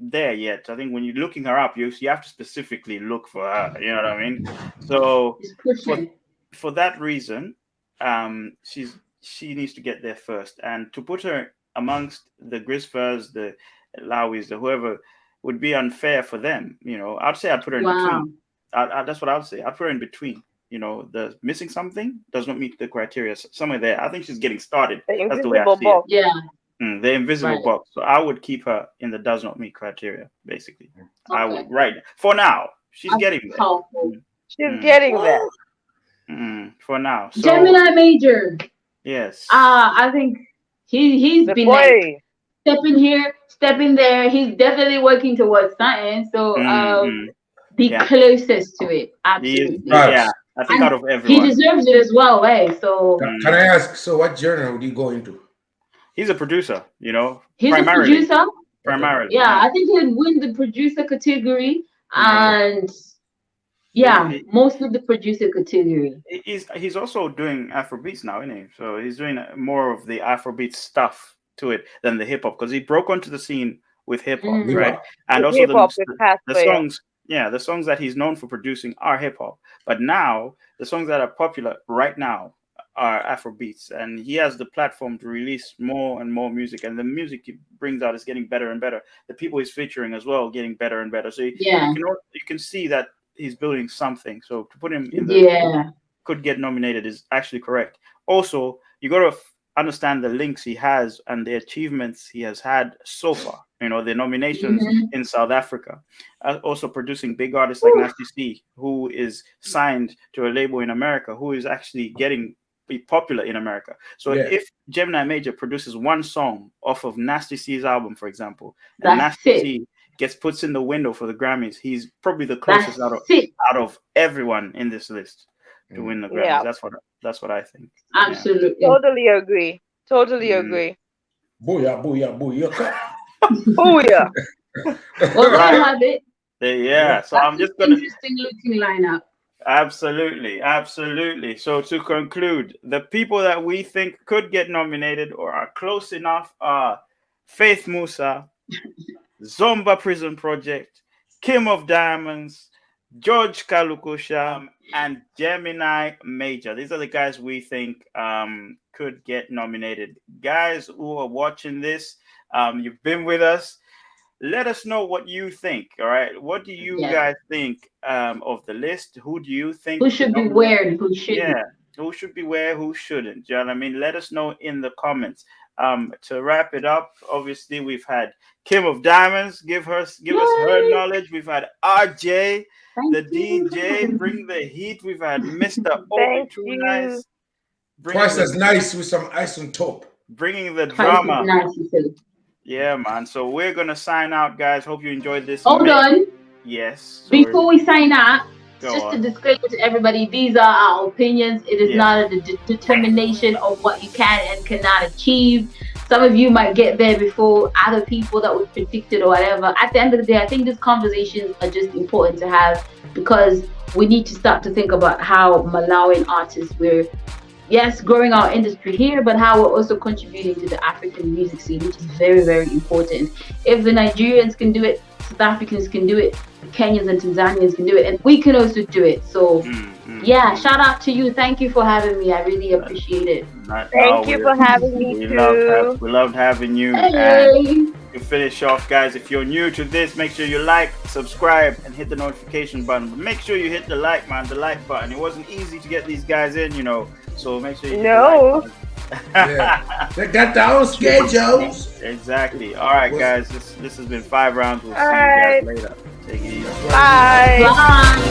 there yet. I think when you're looking her up, you have to specifically look for her. You know what I mean? So for that reason, she needs to get there first, and to put her amongst the Grisfers, the Lawis, the whoever would be unfair for them. I'd say I'd put her in between. That's what I would say. I'd put her in between. The missing something does not meet the criteria. Somewhere there. I think she's getting started. That's the way I see it. Yeah. The invisible box. So I would keep her in the does not meet criteria, basically. I would, right. For now. She's getting there. She's getting there. For now. So, Gemini Major. Yes. I think he's been like stepping here, stepping there. He's definitely working towards something. So the closest to it. Absolutely. I think out of everyone. He deserves it as well, So can I ask, so what genre would he go into? He's a producer, He's a producer? Primarily. Yeah, I think he'd win the producer category and most of the producer category. He's also doing Afrobeats now, isn't he? So he's doing more of the Afrobeat stuff to it than the hip hop because he broke onto the scene with hip hop, right? And also the songs. Yeah, the songs that he's known for producing are hip hop, But now the songs that are popular right now are Afrobeats, and he has the platform to release more and more music, and the music he brings out is getting better and better. The people he's featuring as well getting better and better. So you can see that he's building something. So to put him in the could get nominated is actually correct. Also, you got to understand the links he has and the achievements he has had so far. You know, the nominations in South Africa, also producing big artists like Nasty C, who is signed to a label in America, who is actually be popular in America. So if Gemini Major produces one song off of Nasty C's album, for example, and Nasty C puts in the window for the Grammys, he's probably the closest out of everyone in this list to win the Grammys. That's what I think. Absolutely. Totally agree. Totally agree. Booyah, booyah, booyah. Oh yeah. Well, there you have it. Yeah. So I'm just gonna interesting looking lineup. Absolutely. So to conclude, the people that we think could get nominated or are close enough are Faith Musa, Zomba Prison Project, Kim of Diamonds, George Kalukusha, and Gemini Major. These are the guys we think could get nominated. Guys who are watching this, you've been with us. Let us know what you think. All right, what do you guys think of the list? Who do you think who should be where and who shouldn't? Yeah, who should be where, who shouldn't? You know what I mean? Let us know in the comments. To wrap it up, obviously we've had Kim of Diamonds give us her knowledge. We've had RJ, the DJ, bring the heat. We've had Mr. Obi, too nice. Twice as nice with some ice on top. Bringing the drama. Yeah, man. So we're gonna sign out, guys. Hope you enjoyed this. Hold on. Yes. Before we sign out, just a disclaimer to everybody: these are our opinions. It is not a determination of what you can and cannot achieve. Some of you might get there before other people that we predicted or whatever. At the end of the day, I think these conversations are just important to have because we need to start to think about how Malawian artists growing our industry here, but how we're also contributing to the African music scene, which is very, very important. If the Nigerians can do it, South Africans can do it, Kenyans and Tanzanians can do it, and we can also do it. So, shout out to you. Thank you for having me. I really appreciate it. Thank you for having me too. We loved having you. Hey. And to finish off, guys, if you're new to this, make sure you like, subscribe, and hit the notification button. But make sure you hit the like button. It wasn't easy to get these guys in, so make sure you hit the like button. They got their own schedules. Exactly. All right, guys. This has been 5 Rounds. We'll see you guys later. Take it easy. Bye.